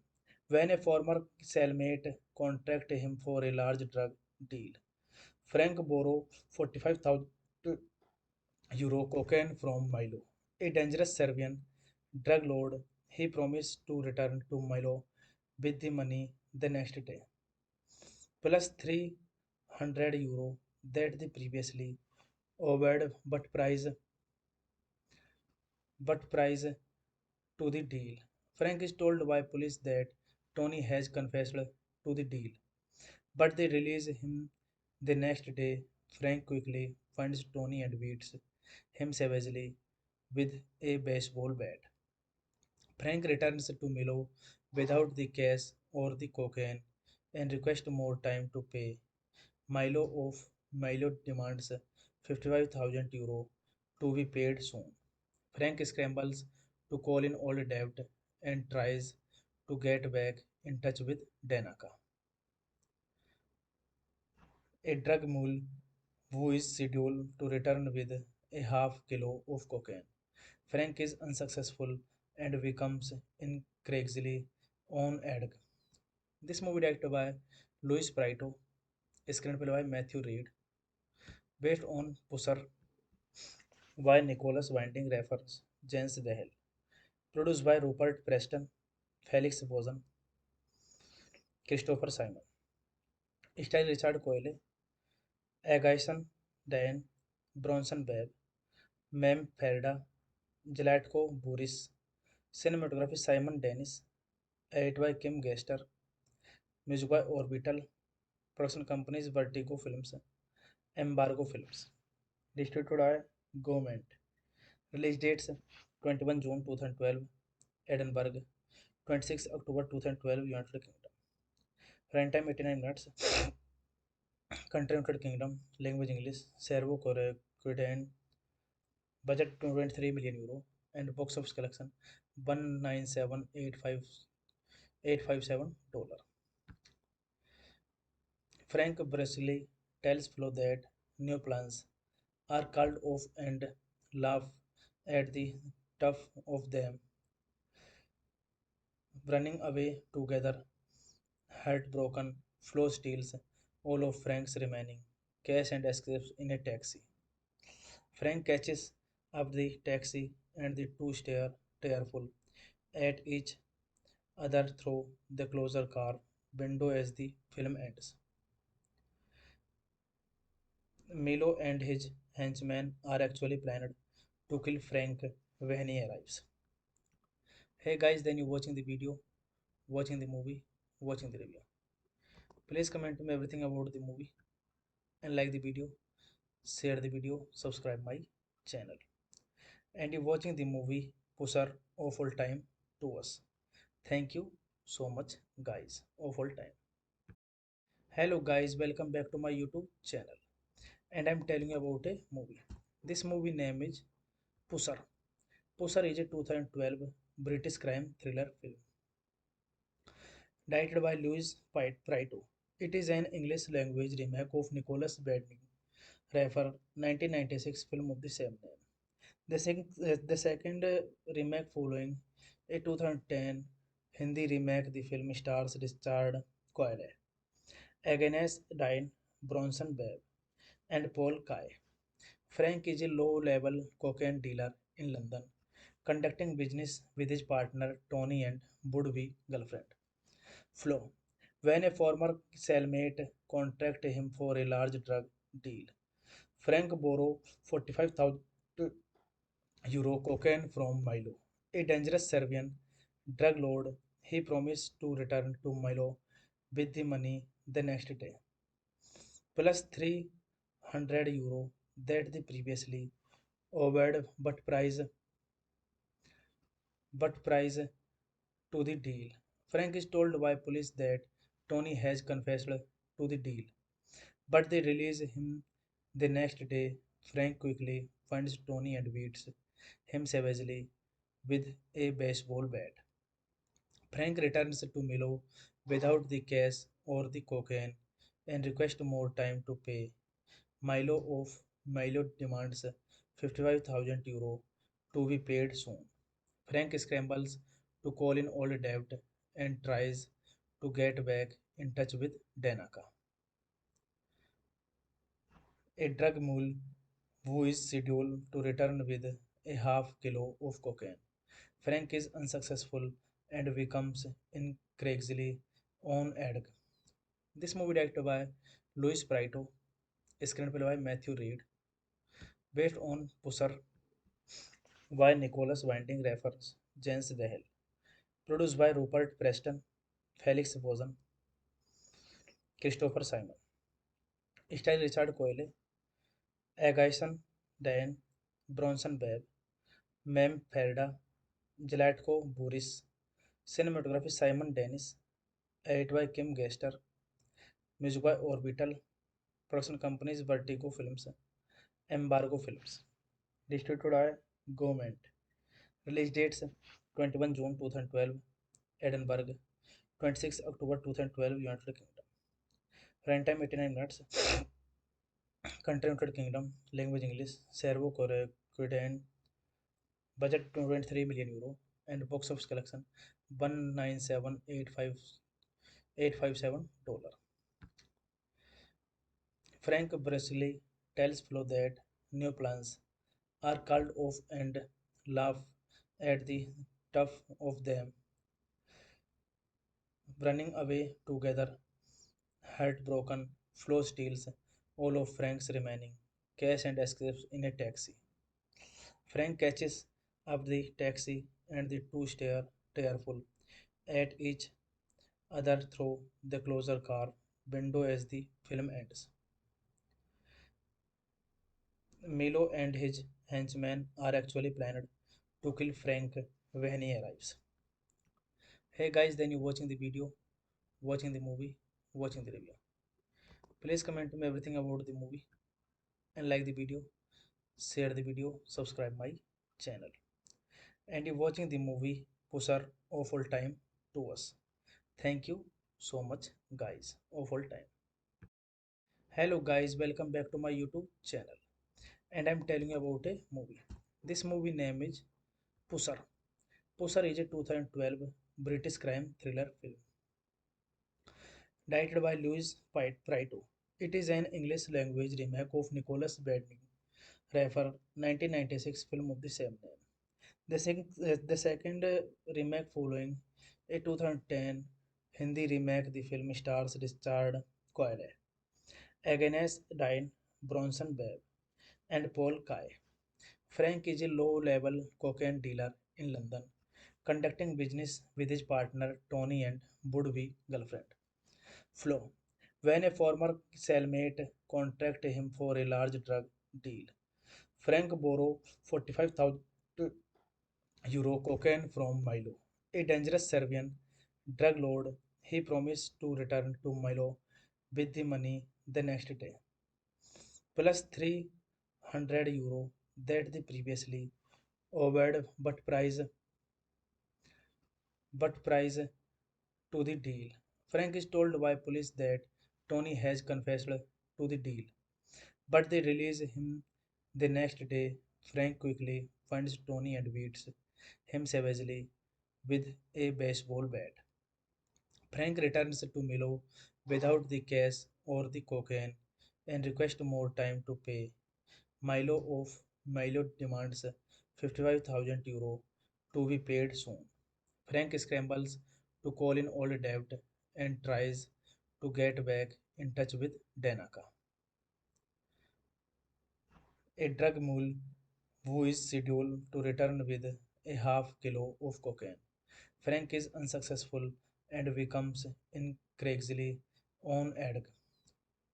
When a former cellmate contracted him for a large drug deal, Frank borrowed 45,000 euro cocaine from Milo, a dangerous Serbian drug lord. He promised to return to Milo with the money the next day, plus 300 euro that the previously owed, but price to the deal. Frank is told by police that Tony has confessed to the deal, but they release him the next day. Frank quickly finds Tony and beats him savagely with a baseball bat. Frank returns to Milo without the cash or the cocaine and requests more time to pay. Milo demands 55,000 euro to be paid soon. Frank scrambles to call in old debt and tries to get back in touch with Danaka, a drug mule who is scheduled to return with a half kilo of cocaine. Frank is unsuccessful and becomes increasingly on edge. This movie directed by Louis Prieto, screenplay by Matthew Reed, based on Pusser by Nicholas Winding Refns, James Dehel, produced by Rupert Preston, Felix Bozen, Christopher Simon, starring Richard Coyle, Agaison Diane, Bronson Babe, Mem Ferda, Zlatko Buris, cinematography Simon Dennis, edit by Kim Gester, music by Orbital, production companies Vertigo Films, Embargo Films, distributed by Government. Release dates 21 June 2012, Edinburgh, 26 October 2012, United Kingdom. Runtime 89 minutes. Country United Kingdom. Language English. Serbo Croatian. Budget 23 million euro. And box office collection 197,857 dollar. Frank Bresley tells Flo that new plans are called off and laugh at the tough of them running away together. Heartbroken, Flo steals all of Frank's remaining cash and escapes in a taxi. Frank catches up the taxi and the two stare tearful at each other through the closer car window as the film ends. Milo and his henchmen are actually planned to kill Frank when he arrives. Hey guys, then you watching the video, watching the movie, watching the review. Please comment to me everything about the movie and like the video, share the video, subscribe my channel. And you're watching the movie Pusar of all time to us. Thank you so much guys of all time. Hello guys, welcome back to my YouTube channel. And I'm telling you about a movie. This movie name is Pusar. Pusar is a 2012 British crime thriller film directed by Louis Prito. It is an English language remake of Nicholas Winding Refn 1996 film of the same name. The second remake following a 2010 Hindi remake, the film stars Richard Coyle, Agnes Dine, Bronson Webb, and Paul Kay. Frank is a low-level cocaine dealer in London, conducting business with his partner Tony and would-be girlfriend Flo. When a former cellmate contracted him for a large drug deal, Frank borrowed 45,000 euro cocaine from Milo, a dangerous Serbian drug lord. He promised to return to Milo with the money the next day, plus 300 euro that the previously owed, but price to the deal. Frank is told by police that Tony has confessed to the deal, but they release him the next day. Frank quickly finds Tony and beats him savagely with a baseball bat. Frank returns to Milo without the cash or the cocaine and requests more time to pay. Milo demands 55,000 euro to be paid soon. Frank scrambles to call in old debt and tries to get back in touch with Danaka, a drug mule who is scheduled to return with a half kilo of cocaine. Frank is unsuccessful and becomes increasingly on edge. This movie directed by Louis Prito, screenplay by Matthew Reed, based on Pusser by Nicholas Winding Refn, James Dehel, produced by Rupert Preston, Felix Bozen, Christopher Simon, starring Richard Coyle, Agaison Diane, Bronson Webb, Mem Ferda, Zlatko Buris, cinematography Simon Dennis, edit by Kim Gester, music by Orbital, production companies Vertigo Films, Embargo Films, distributed by Government. Release dates 21 June 2012, Edinburgh, 26 October 2012, United Kingdom. Runtime 89 minutes. Country United Kingdom. Language English. Serbo Croatian. Budget 23 million euro. And box office collection 197,857 dollar. Frank Bresley tells Flo that new plans are called off and laugh at the tough of them running away together. Heartbroken, Flo steals all of Frank's remaining cash and escapes in a taxi. Frank catches up the taxi and the two stare tearful at each other through the closer car window as the film ends. Milo and his henchmen are actually planned to kill Frank when he arrives. Hey guys, then you watching the video, watching the movie, watching the review. Please comment me everything about the movie and like the video, share the video, subscribe my channel. And you watching the movie Pusar awful time to us. Thank you so much guys. Awful time. Hello guys, welcome back to my YouTube channel. And I'm telling you about a movie. This movie name is Pusar. Pusar is a 2012 British crime thriller film directed by Louis Prito. It is an English language remake of Nicholas Winding Refn 1996 film of the same name. The second remake following a 2010 Hindi remake, the film stars Richard Coyle, Agnes Dine, Bronson Babe, and Paul Kay. Frank is a low-level cocaine dealer in London, conducting business with his partner Tony and would-be girlfriend Flo. When a former cellmate contracted him for a large drug deal, Frank borrowed 45,000 euro cocaine from Milo, a dangerous Serbian drug lord. He promised to return to Milo with the money the next day, plus 300 euro that the previously owed, but price to the deal. Frank is told by police that Tony has confessed to the deal, but they release him the next day. Frank quickly finds Tony and beats him savagely with a baseball bat. Frank returns to Milo without the cash or the cocaine and requests more time to pay. Milo demands 55,000 euro to be paid soon. Frank scrambles to call in old debt and tries to get back in touch with Danaka, a drug mule who is scheduled to return with a half kilo of cocaine. Frank is unsuccessful and becomes increasingly on edge.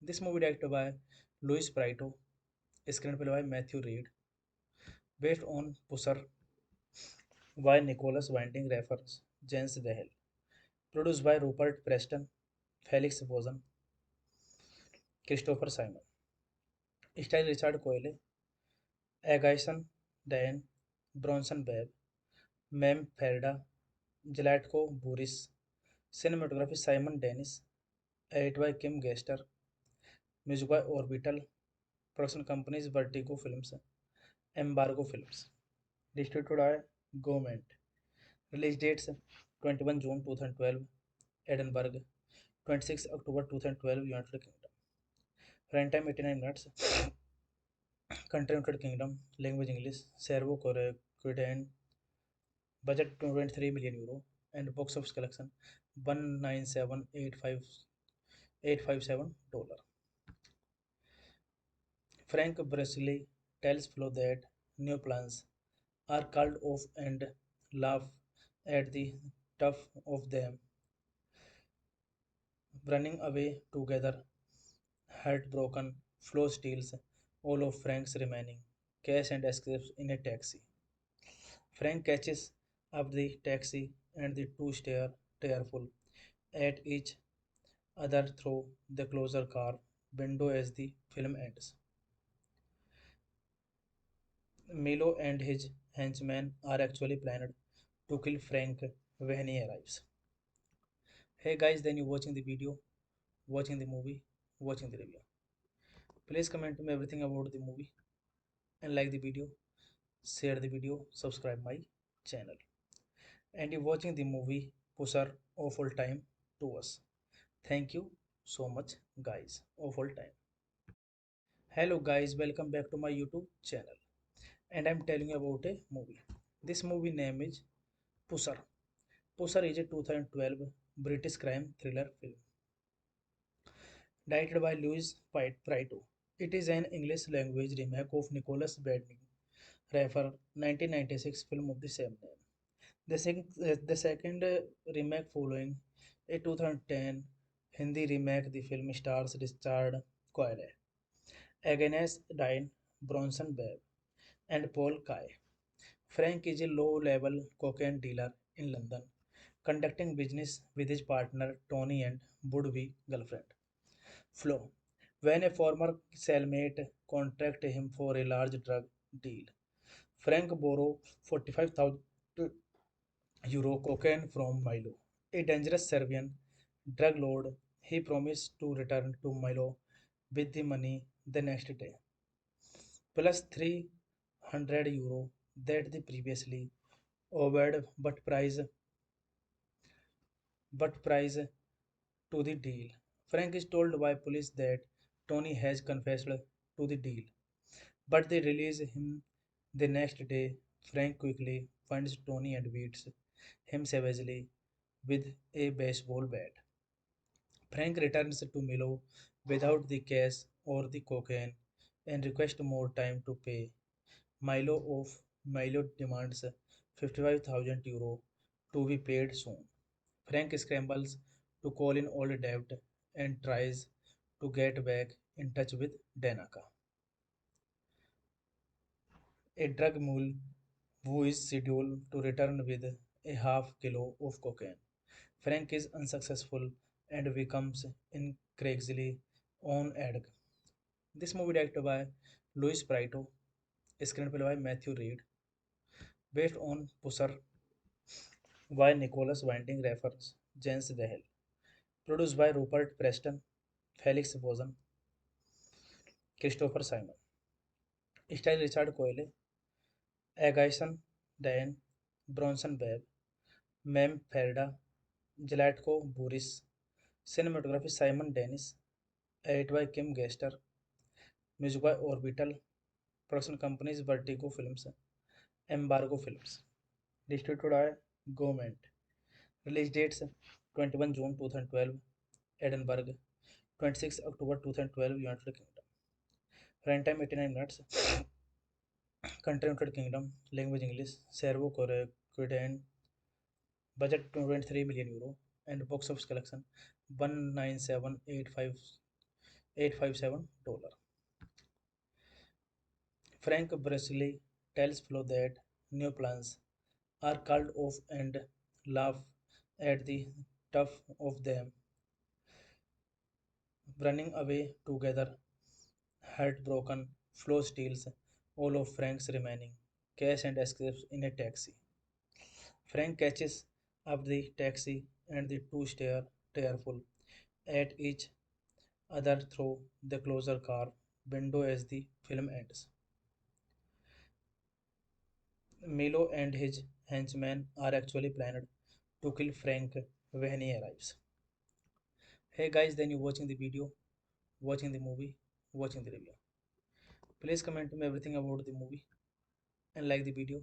This movie directed by Louis Prito, screenplay by Matthew Reed, based on Pusser by Nicholas Winding Refn, James Dahel, produced by Rupert Preston, Felix Bozen, Christopher Simon, style Richard Coyle, Agaison Diane, Bronson Babe, Mem Ferda, Zlatko Buris, cinematography Simon Dennis, edit by Kim Gester, music by Orbital, production companies Vertigo Films, Embargo Films, distributed by Government. Release dates 21 June 2012, Edinburgh, 26 October 2012, United Kingdom. Runtime 89 minutes. Country United Kingdom, language English, Serbo Croatian, budget 23 million euro, and box office collection 197,857 dollars. Frank Bracely tells Flo that new plans are called off and laugh at the tough of them running away together. Heartbroken, Flo steals all of Frank's remaining cash and escapes in a taxi. Frank catches up the taxi and the two stare tearful at each other through the closer car window as the film ends. Milo and his henchmen are actually planned to kill Frank when he arrives. Hey guys, then you watching the video, watching the movie, watching the review. Please comment me everything about the movie and like the video, share the video, subscribe my channel. And you watching the movie Pusar awful time to us. Thank you so much guys. Awful time. Hello guys, welcome back to my YouTube channel. And I'm telling you about a movie. This movie name is Pusar. Pusar is a 2012 British crime thriller film directed by Louis Prito. It is an English language remake of Nicholas Winding refer 1996 film of the same name. The second remake following a 2010 Hindi remake, the film stars Richard Coyle, Agnes Dine, Bronson Babe, and Paul Kay. Frank is a low-level cocaine dealer in London, conducting business with his partner Tony and would-be girlfriend Flo. When a former cellmate contracted him for a large drug deal, Frank borrowed 45,000 euro cocaine from Milo, a dangerous Serbian drug lord. He promised to return to Milo with the money the next day, plus 300 euro that the previously owed, but price to the deal. Frank is told by police that Tony has confessed to the deal, but they release him the next day. Frank quickly finds Tony and beats him savagely with a baseball bat. Frank returns to Milo without the cash or the cocaine and requests more time to pay. Milo demands 55,000 euro to be paid soon. Frank scrambles to call in old debt and tries to get back in touch with Danaka, a drug mule who is scheduled to return with a half kilo of cocaine. Frank is unsuccessful and becomes increasingly on edge. This movie directed by Louis Prieto, screenplay by Matthew Reed, based on Pusser by Nicholas Winding Refns, James Dehel, produced by Rupert Preston, Felix Bozen, Christopher Simon, style Richard Coyle, Agaison Diane, Bronson Babe, Mem Ferda, Zlatko Buris, cinematography Simon Dennis, edit by Kim Gester, music by Orbital, production companies Vertigo Films, Embargo Films, distributed by Government. Release dates 21 June 2012, Edinburgh, 26 October 2012, United Kingdom. Runtime 89 minutes. Country United Kingdom. Language English. Serbo Croatian. Budget 23 million euro. And box office collection 197,857 dollar. Frank Brasili tells Flo that new plans are called off and laugh at the tough of them running away together. Heartbroken, Flo steals all of Frank's remaining cash and escapes in a taxi. Frank catches up the taxi and the two stare tearful at each other through the closer car window as the film ends. Milo and his henchmen are actually planned to kill Frank when he arrives. Hey guys, then you watching the video, watching the movie, watching the review. Please comment me everything about the movie and like the video,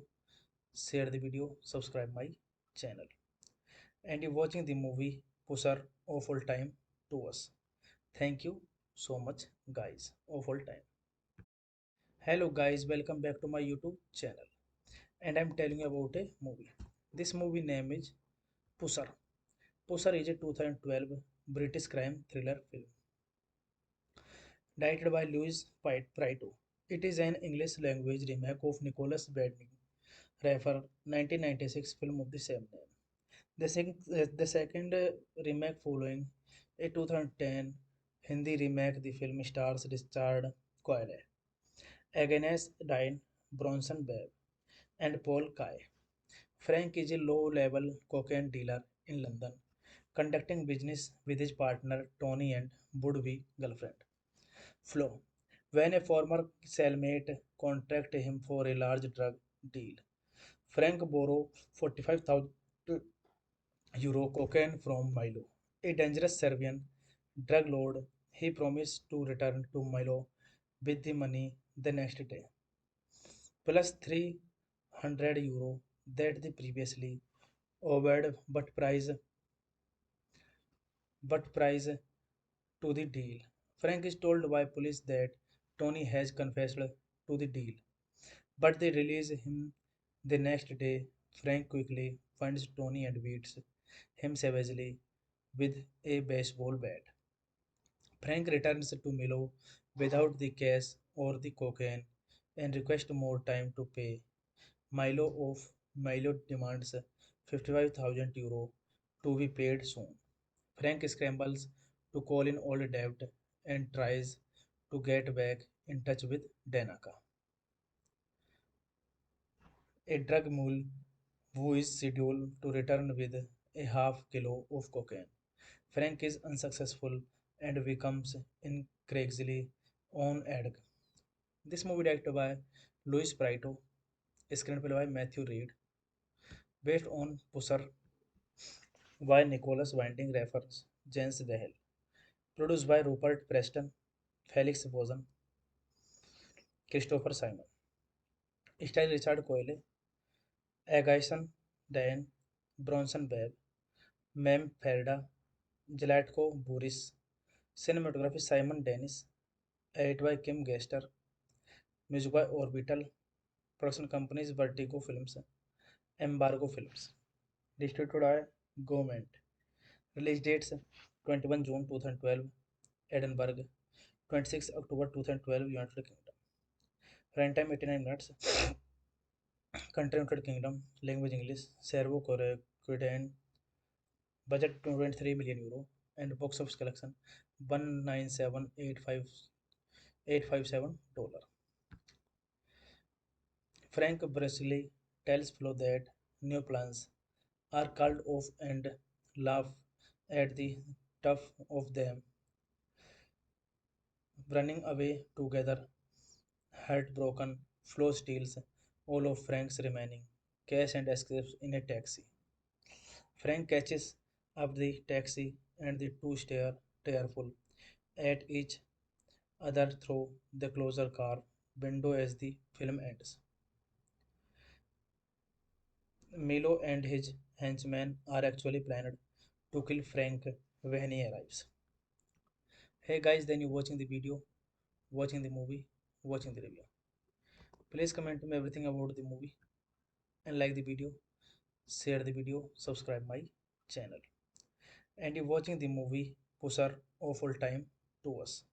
share the video, subscribe my channel. And you watching the movie Pusher of all time to us. Thank you so much guys of all time. Hello guys, welcome back to my YouTube channel. And I'm telling you about a movie. This movie name is Pusher. Pusher is a 2012 British crime thriller film directed by Louis Prieto. It is an English language remake of Nicholas Winding Refn 1996 film of the same name. The second remake following a 2010 Hindi remake, the film stars Richard Coyle, Agnes Dine, Bronson Babe, and Paul Kay. Frank is a low-level cocaine dealer in London, conducting business with his partner Tony and would-be girlfriend Flo. When a former cellmate contracted him for a large drug deal, Frank borrowed 45,000 euro cocaine from Milo, a dangerous Serbian drug lord. He promised to return to Milo with the money the next day, plus 300 euro that the previously owed, but price to the deal. Frank is told by police that Tony has confessed to the deal, but they release him the next day. Frank quickly finds Tony and beats him savagely with a baseball bat. Frank returns to Milo without the cash or the cocaine and requests more time to pay. Milo demands 55,000 euro to be paid soon. Frank scrambles to call in old debt and tries to get back in touch with Danaka, a drug mule who is scheduled to return with a half kilo of cocaine. Frank is unsuccessful and becomes increasingly on edge. This movie directed by Louis Prieto, screenplay by Matthew Reed, based on Pusser by Nicholas Winding Refns, James Dehel, produced by Rupert Preston, Felix Bozen, Christopher Simon, starring Richard Coyle, Agaison Diane, Bronson Webb, Mem Ferda, Zlatko Buris, cinematography Simon Dennis, edited by Kim Gester, music by Orbital, production companies Vertigo Films, Embargo Films, distributed by Government. Release dates 21 June 2012, Edinburgh, 26 October 2012, United Kingdom. Runtime 89 minutes. Country United Kingdom. Language English. Serbo Croatian. Budget 23 million euro. And box office collection 197,857 dollar. Frank Bresley tells Flo that new plans are called off and laugh at the tough of them running away together. Heartbroken, Flo steals all of Frank's remaining cash and escapes in a taxi. Frank catches up the taxi and the two stare tearful at each other through the closer car window as the film ends. Milo and his henchmen are actually planned to kill Frank when he arrives. Hey guys, then you watching the video, watching the movie, watching the review. Please comment to me everything about the movie and like the video, share the video, subscribe my channel. And you're watching the movie Pusher of all time to us.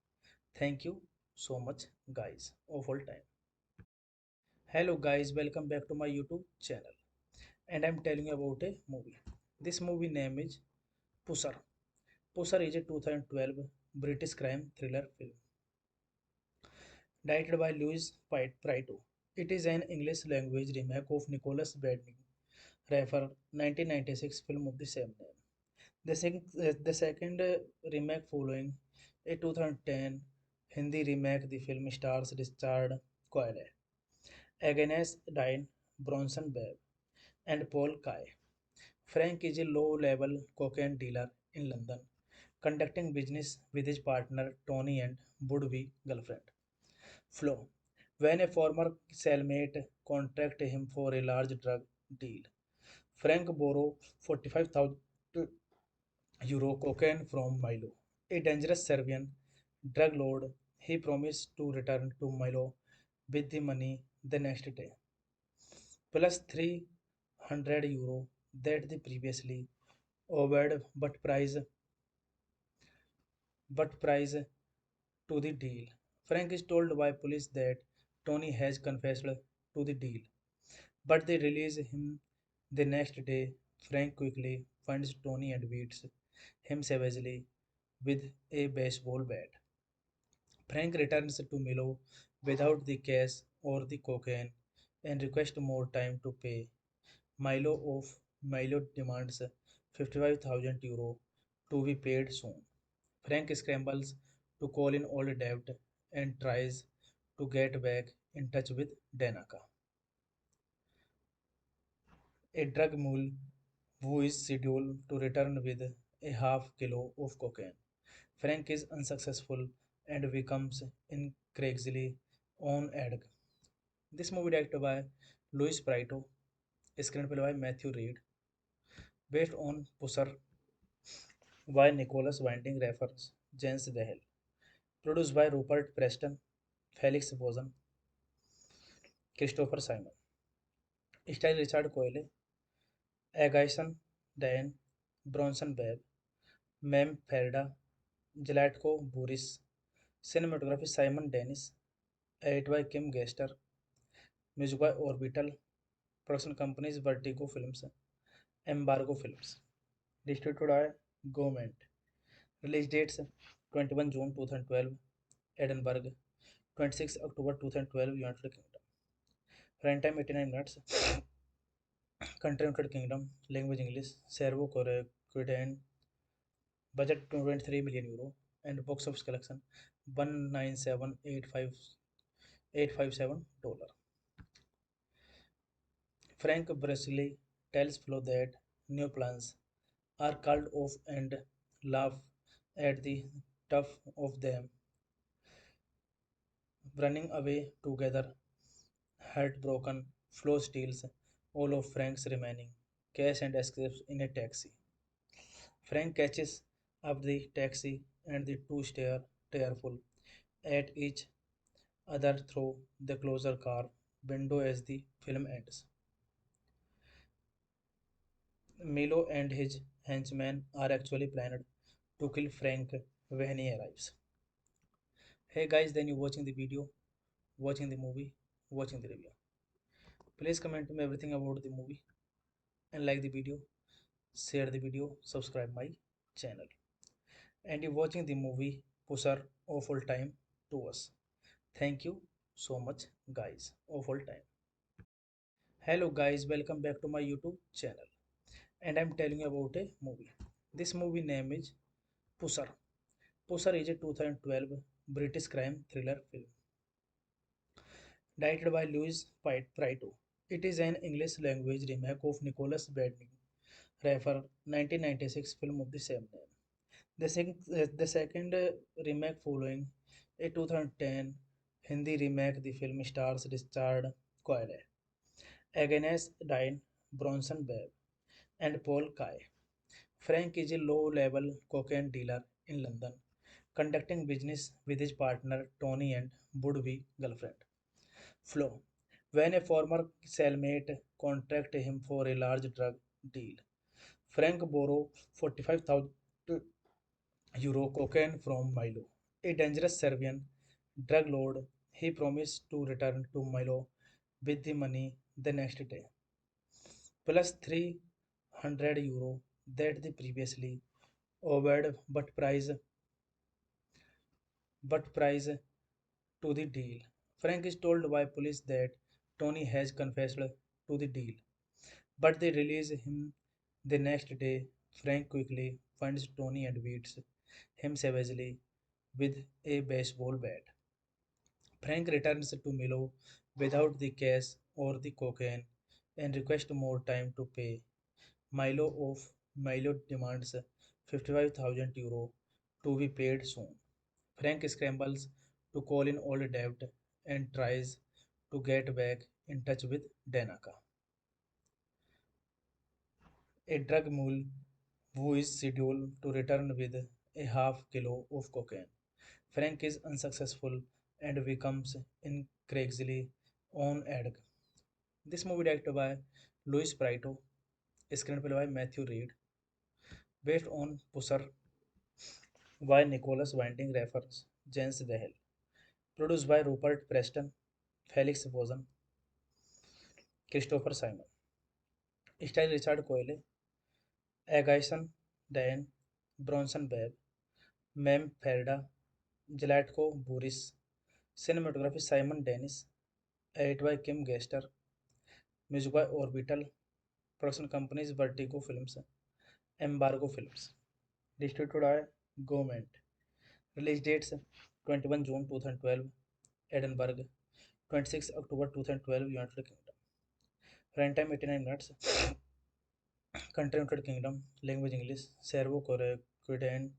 Thank you so much guys of all time. Hello guys, welcome back to my YouTube channel. And I'm telling you about a movie. This movie name is Pusher. Pusher is a 2012 British crime thriller film directed by Louis Prieto. It is an English language remake of Nicholas Winding Refn 1996 film of the same name. The second remake following a 2010 Hindi remake, the film stars Richard Coyle, Agnes Dine, Bronson Webb, and Paul Kay. Frank is a low-level cocaine dealer in London, conducting business with his partner Tony and would-be girlfriend Flo. When a former cellmate contracted him for a large drug deal, Frank borrowed 45,000 euro cocaine from Milo, a dangerous Serbian drug lord. He promised to return to Milo with the money the next day, plus 300 euro that the previously owed, but price to the deal. Frank is told by police that Tony has confessed to the deal, but they release him the next day. Frank quickly finds Tony and beats him savagely with a baseball bat. Frank returns to Milo without the cash or the cocaine and requests more time to pay. Milo demands 55,000 euro to be paid soon. Frank scrambles to call in old debt and tries to get back in touch with Danaka, a drug mule who is scheduled to return with a half kilo of cocaine. Frank is unsuccessful and becomes increasingly on edge. This movie directed by Louis Prieto, screenplay by Matthew Reed, based on Pusser by Nicholas Winding Refns, James Dehel, produced by Rupert Preston, Felix Bozen, Christopher Simon, Style Richard Coyle, Agaison Diane, Bronson Webb, Mem Ferda, Zlatko Buris, Cinematography Simon Dennis, Edit by Kim Gester, Music by Orbital, Production Companies Vertigo Films, Embargo Films, Distributed by Government. Release dates 21 June 2012, Edinburgh, 26 October 2012, United Kingdom. Runtime 89 minutes. Country United Kingdom. Language English. Serbo Croatian. Budget 23 million euro. And box office collection 197,857 dollar. Frank Brasili tells Flo that new plans are called off and laugh at the tough of them running away together. Heartbroken, Flo steals all of Frank's remaining cash and escapes in a taxi. Frank catches up the taxi and the two stare tearful at each other through the closer car window as the film ends. Milo and his henchmen are actually planned to kill Frank when he arrives. Hey guys, then you watching the video, watching the movie, watching the review. Please comment to me everything about the movie and like the video, share the video, subscribe my channel. And you're watching the movie Pusar of all time to us. Thank you so much guys of all time. Hello guys, welcome back to my YouTube channel. And I'm telling you about a movie. This movie name is Pusar. Pusar is a 2012 British crime thriller film directed by Louis Prito. It is an English language remake of Nicholas Winding Refn 1996 film of the same name. The second remake following a 2010 Hindi remake, the film stars Richard Coyle, Agnes Dine, Bronson Webb, and Paul Kay. Frank is a low-level cocaine dealer in London, conducting business with his partner Tony and would-be girlfriend Flo. When a former cellmate contracted him for a large drug deal, Frank borrowed 45,000 euro cocaine from Milo, a dangerous Serbian drug lord. He promised to return to Milo with the money the next day, plus 300 euro that the previously owed, but price to the deal. Frank is told by police that Tony has confessed to the deal, but they release him the next day. Frank quickly finds Tony and beats him savagely with a baseball bat. Frank returns to Milo without the cash or the cocaine and requests more time to pay. Milo demands 55,000 euro to be paid soon. Frank scrambles to call in old debt and tries to get back in touch with Danaka, a drug mule who is scheduled to return with a half kilo of cocaine. Frank is unsuccessful and becomes increasingly on edge. This movie directed by Louis Prito, screenplay by Matthew Reed, based on Pusser by Nicholas Winding Refn, James Dehel, produced by Rupert Preston, Felix Bozen, Christopher Simon, style Richard Coyle, Agaison Diane, Bronson Webb, Mem Ferda, Zlatko Buris, cinematography Simon Dennis, edit by Kim Gester, music by Orbital, production companies Vertigo Films, Embargo Films, distributed by Government. Release dates 21 June 2012, Edinburgh, 26 October 2012, United Kingdom. Runtime 89 minutes. Country United Kingdom. Language English. Serbo Croatian.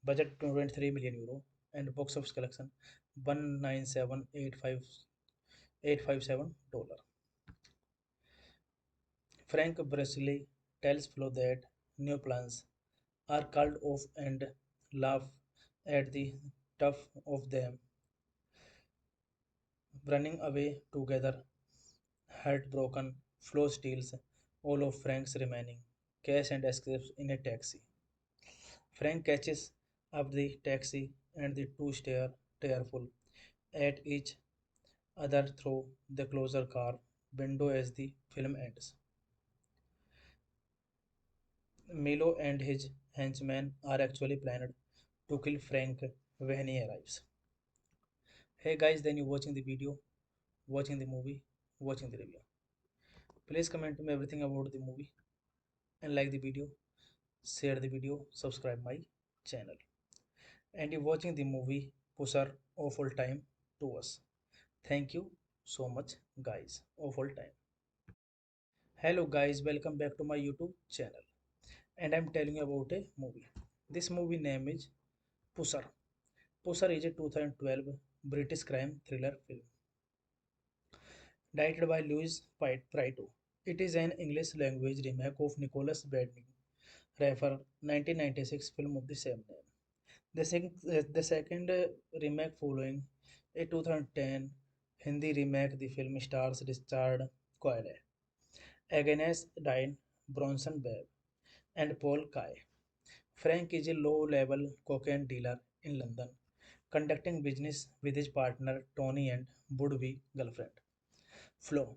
Budget 23 million euro. And box office collection 197,857 dollar. Frank Brasili tells Flo that new plans are called off and laugh at the tough of them Running away together, heartbroken, Flo steals all of Frank's remaining cash and escapes in a taxi. Frank catches up the taxi and the two stare tearful at each other through the closer car window as the film ends. Milo and his henchmen are actually planned to kill Frank when he arrives. Hey guys, then you watching the video, watching the movie, watching the review. Please comment me everything about the movie and like the video, share the video, subscribe my channel. And you watching the movie Pusar awful time to us. Thank you so much guys. Awful time. Hello guys, welcome back to my YouTube channel. And I'm telling you about a movie. This movie name is Pusar. Pusar is a 2012 British crime thriller film directed by Louis Prito. It is an English language remake of Nicholas Winding Refn 1996 film of the same name. The second remake following a 2010 Hindi remake, the film stars Richard Coyle, Agnes Dine, Bronson Babe, and Paul Kay. Frank is a low-level cocaine dealer in London, conducting business with his partner Tony and would-be girlfriend Flo.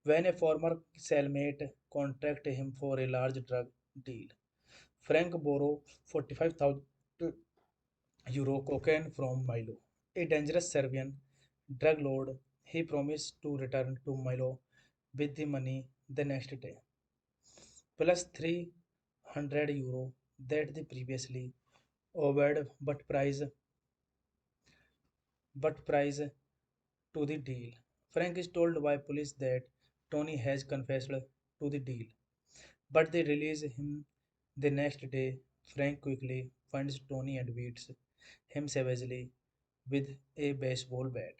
When a former cellmate contracted him for a large drug deal, Frank borrowed 45,000 euro cocaine from Milo, a dangerous Serbian drug lord. He promised to return to Milo with the money the next day, plus 300 euro that the previously owed, but price to the deal. Frank is told by police that Tony has confessed to the deal, but they release him the next day. Frank quickly finds Tony and beats him savagely with a baseball bat.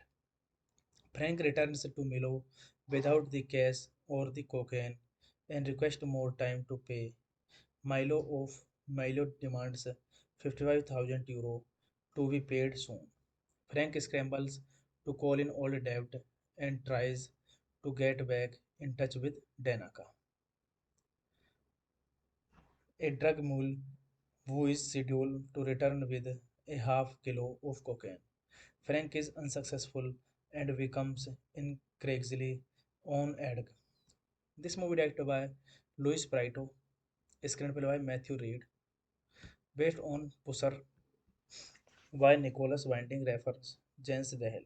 Frank returns to Milo without the cash or the cocaine and requests more time to pay. Milo demands 55,000 euro to be paid soon. Frank scrambles to call in old debt and tries to get back in touch with Danaka, a drug mule who is scheduled to return with a half kilo of cocaine. Frank is unsuccessful and becomes increasingly on edge. This movie directed by Louis Prito, screenplay by Matthew Reed, based on Pusser by Nicholas Winding Refn, James Dehel,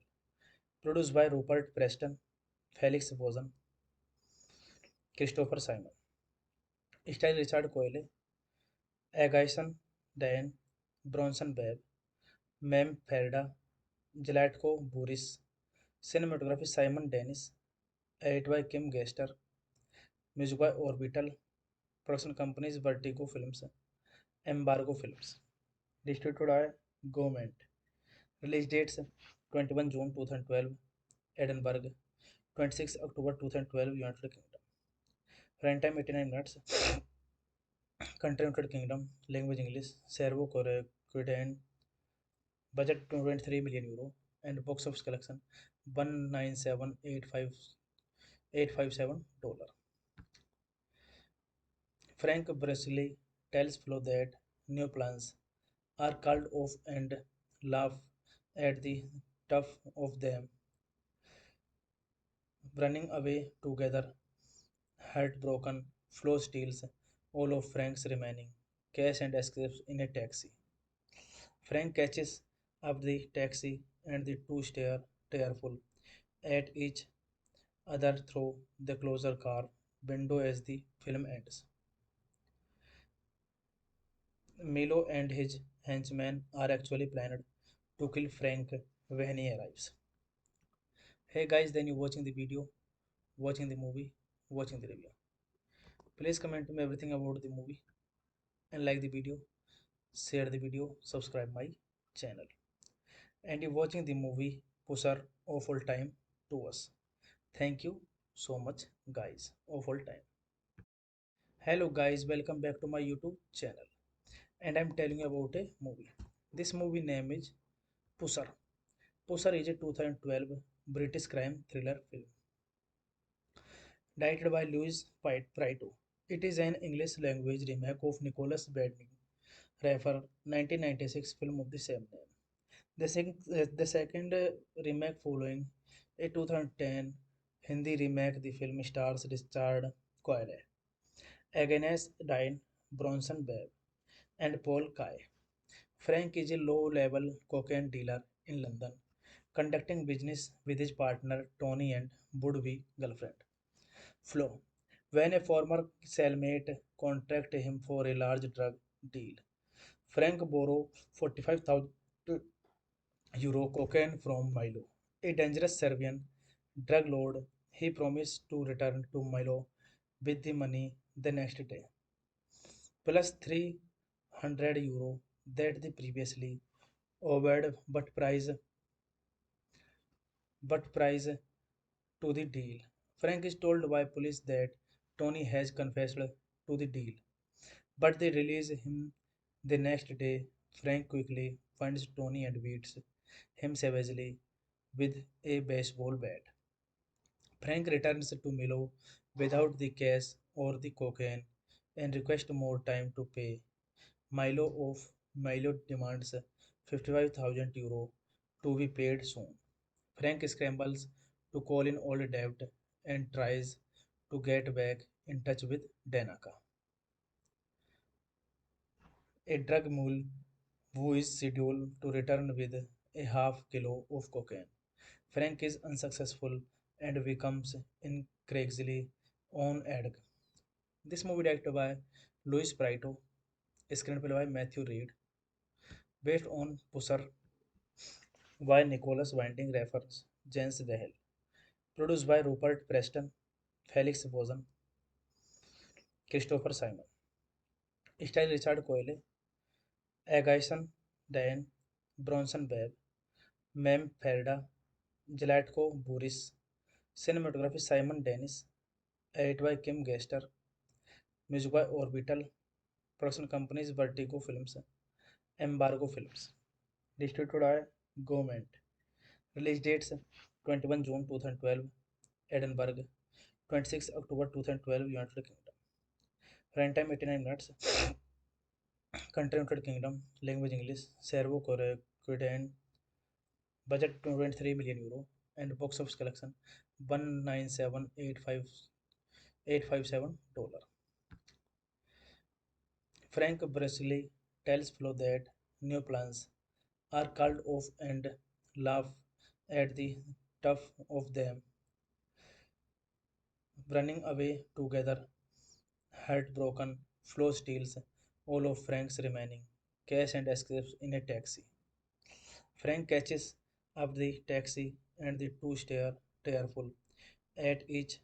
produced by Rupert Preston, Felix Bozen, Christopher Simon, starring Richard Coyle, Agaison Diane, Bronson Babe, Mem Ferda, Zlatko Buris, cinematography Simon Dennis, edited by Kim Gester, music by Orbital, production companies Vertigo Films, Embargo Films, distributed by Government. Release dates 21 June 2012, Edinburgh, 26 October 2012, United Kingdom. Runtime 89 minutes. Country United Kingdom, language English, Serbo Croatian, budget 23 million euro, and box office collection 197,857 dollar. Frank Bresley tells Flo that new plans are called off and laugh at the tough of them. Running away together, heartbroken, Flo steals all of Frank's remaining cash and escapes in a taxi. Frank catches up the taxi and the two stare tearful at each other through the closer car window as the film ends. Milo and his henchmen are actually planned to kill Frank when he arrives. Hey guys, then you watching the video, watching the movie, watching the review. Please comment me everything about the movie and like the video, share the video, subscribe my channel. And you watching the movie Pusar awful time to us. Thank you so much guys. Awful time. Hello guys, welcome back to my YouTube channel. And I'm telling you about a movie. This movie name is Pusar. Pusar is a 2012 British crime thriller film. Directed by Louis Prito. It is an English language remake of Nicholas Winding Refn 1996 film of the same name. The second remake following a 2010 Hindi remake, the film stars Richard Coyle, Agnes Dine, Bronson Babe, and Paul Kay. Frank is a low-level cocaine dealer in London, conducting business with his partner Tony and would-be girlfriend Flo. When a former cellmate contracted him for a large drug deal, Frank borrowed 45,000 euro cocaine from Milo, a dangerous Serbian drug lord. He promised to return to Milo with the money the next day, plus 300 euro that the previously owed, but price to the deal. Frank is told by police that Tony has confessed to the deal, but they release him the next day. Frank quickly finds Tony and beats him savagely with a baseball bat. Frank returns to Milo without the cash or the cocaine and requests more time to pay. Milo demands 55,000 euro to be paid soon. Frank scrambles to call in old debt and tries to get back in touch with Danaka, a drug mule who is scheduled to return with a half kilo of cocaine. Frank is unsuccessful and becomes increasingly on edge. This movie directed by Louis Prito, screenplay by Matthew Reed, based on Pusser by Nicholas Winding Refn, James Whale, produced by Rupert Preston, Felix Bozen, Christopher Simon, style Richard Coyle, Agaison Diane, Bronson Babe, Mem Ferda, Zlatko Buris, cinematography Simon Dennis, edit by Kim Gester, music by Orbital, production companies Vertigo Films, Embargo Films, distributed by Government. Release dates 21 June 2012, Edinburgh, 26 October 2012, United Kingdom. Runtime 89 minutes. Country United Kingdom. Language English. Serbo Croatian. Budget 23 million euro. And box office collection 197,857 dollar. Frank Bresley tells Flo that new plans are called off and laugh at the tough of them running away together. Heartbroken, Flo steals all of Frank's remaining cash and escapes in a taxi. Frank catches up the taxi and the two stare tearful at each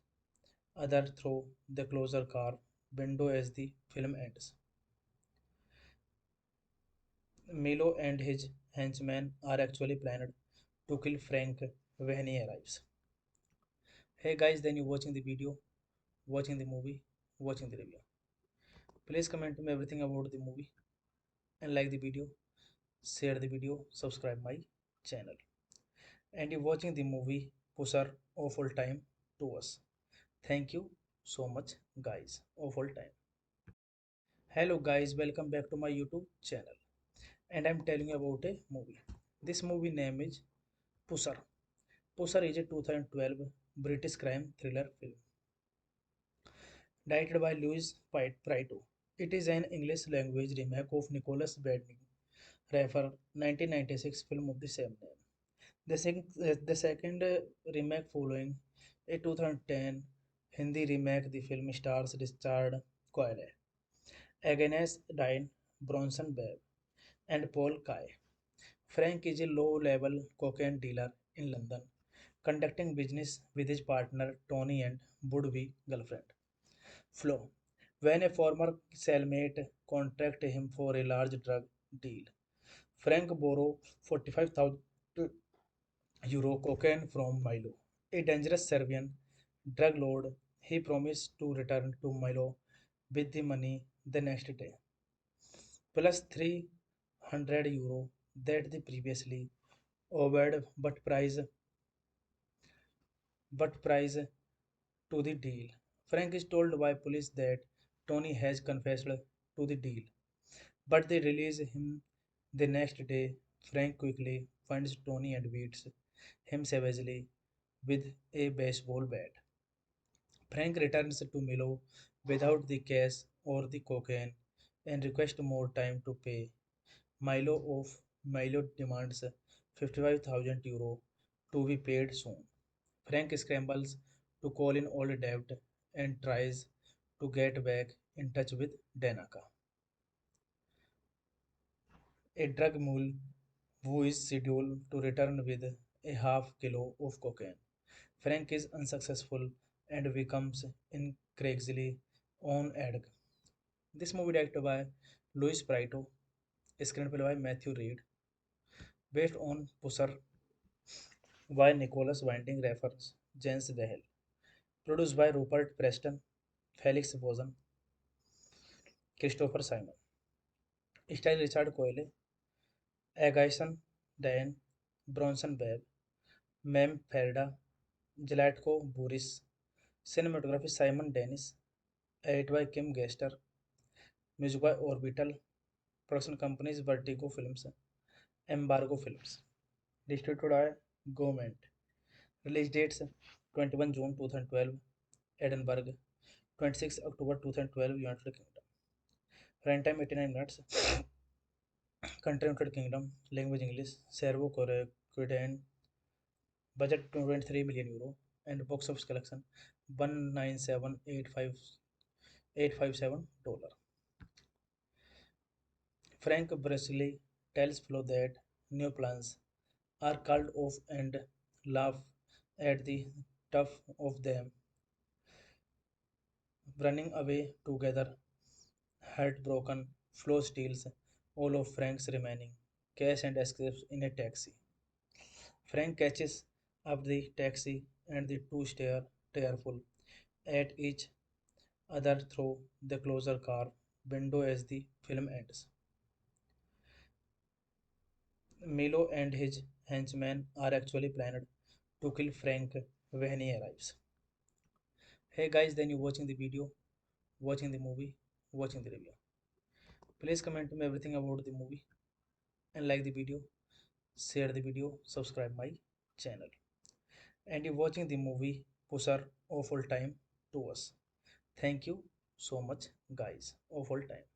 other through the closer car window as the film ends. Milo and his henchmen are actually planned to kill Frank when he arrives. Hey guys, then you watching the video, watching the movie, watching the review. Please comment me everything about the movie and like the video, share the video, subscribe my channel. And you watching the movie Pusher of all time to us. Thank you so much guys of all time. Hello guys, welcome back to my YouTube channel. And I'm telling you about a movie. This movie name is Pusher. Pusher is a 2012 British crime thriller film directed by Louis Prito. It is an English language remake of Nicholas Winding Refn 1996 film of the same name. The second remake following a 2010 Hindi remake, the film stars Richard Coyle, Agnes Dine, Bronson Babe, and Paul Kay. Frank is a low-level cocaine dealer in London, conducting business with his partner Tony and would-be girlfriend Flo. When a former cellmate contracted him for a large drug deal, Frank borrowed 45,000 euro cocaine from Milo, a dangerous Serbian drug lord. He promised to return to Milo with the money the next day, plus 300 euro that the previously owed, What price to the deal? Frank is told by police that Tony has confessed to the deal, but they release him the next day. Frank quickly finds Tony and beats him savagely with a baseball bat. Frank returns to Milo without the cash or the cocaine and requests more time to pay. Milo demands 55,000 euro to be paid soon. Frank scrambles to call in old debt and tries to get back in touch with Danaka, a drug mule who is scheduled to return with a half kilo of cocaine. Frank is unsuccessful and becomes increasingly on edge. This movie directed by Louis Prieto, screenplay by Matthew Reed, based on Pusser by Nicholas Winding Refns, James Dehel, produced by Rupert Preston, Felix Bozen, Christopher Simon, starring Richard Coyle, Agaison Diane, Bronson Webb, Mem Ferda, Zlatko Buris, cinematography Simon Dennis, edited by Kim Gester, music by Orbital, production companies Vertigo Films, Embargo Films, distributed by Government. Release dates 21 June 2012, Edinburgh, 26 October 2012, United Kingdom. Runtime 89 minutes. Country United Kingdom. Language English. Serbo Croatian. Budget 23 million euro. And box office collection 197,857 dollar. Frank Bresley tells Flo that new plans are called off and laugh at the tough of them running away together. Heartbroken, Flo steals all of Frank's remaining cash and escapes in a taxi. Frank catches up the taxi and the two stare tearful at each other through the closer car window as the film ends. Milo and his henchmen are actually planned to kill Frank when he arrives. Hey guys, then you watching the video, watching the movie, watching the review. Please comment to me everything about the movie and like the video, share the video, subscribe my channel. And you're watching the movie Pusher Awful Time to us. Thank you so much guys. Awful time.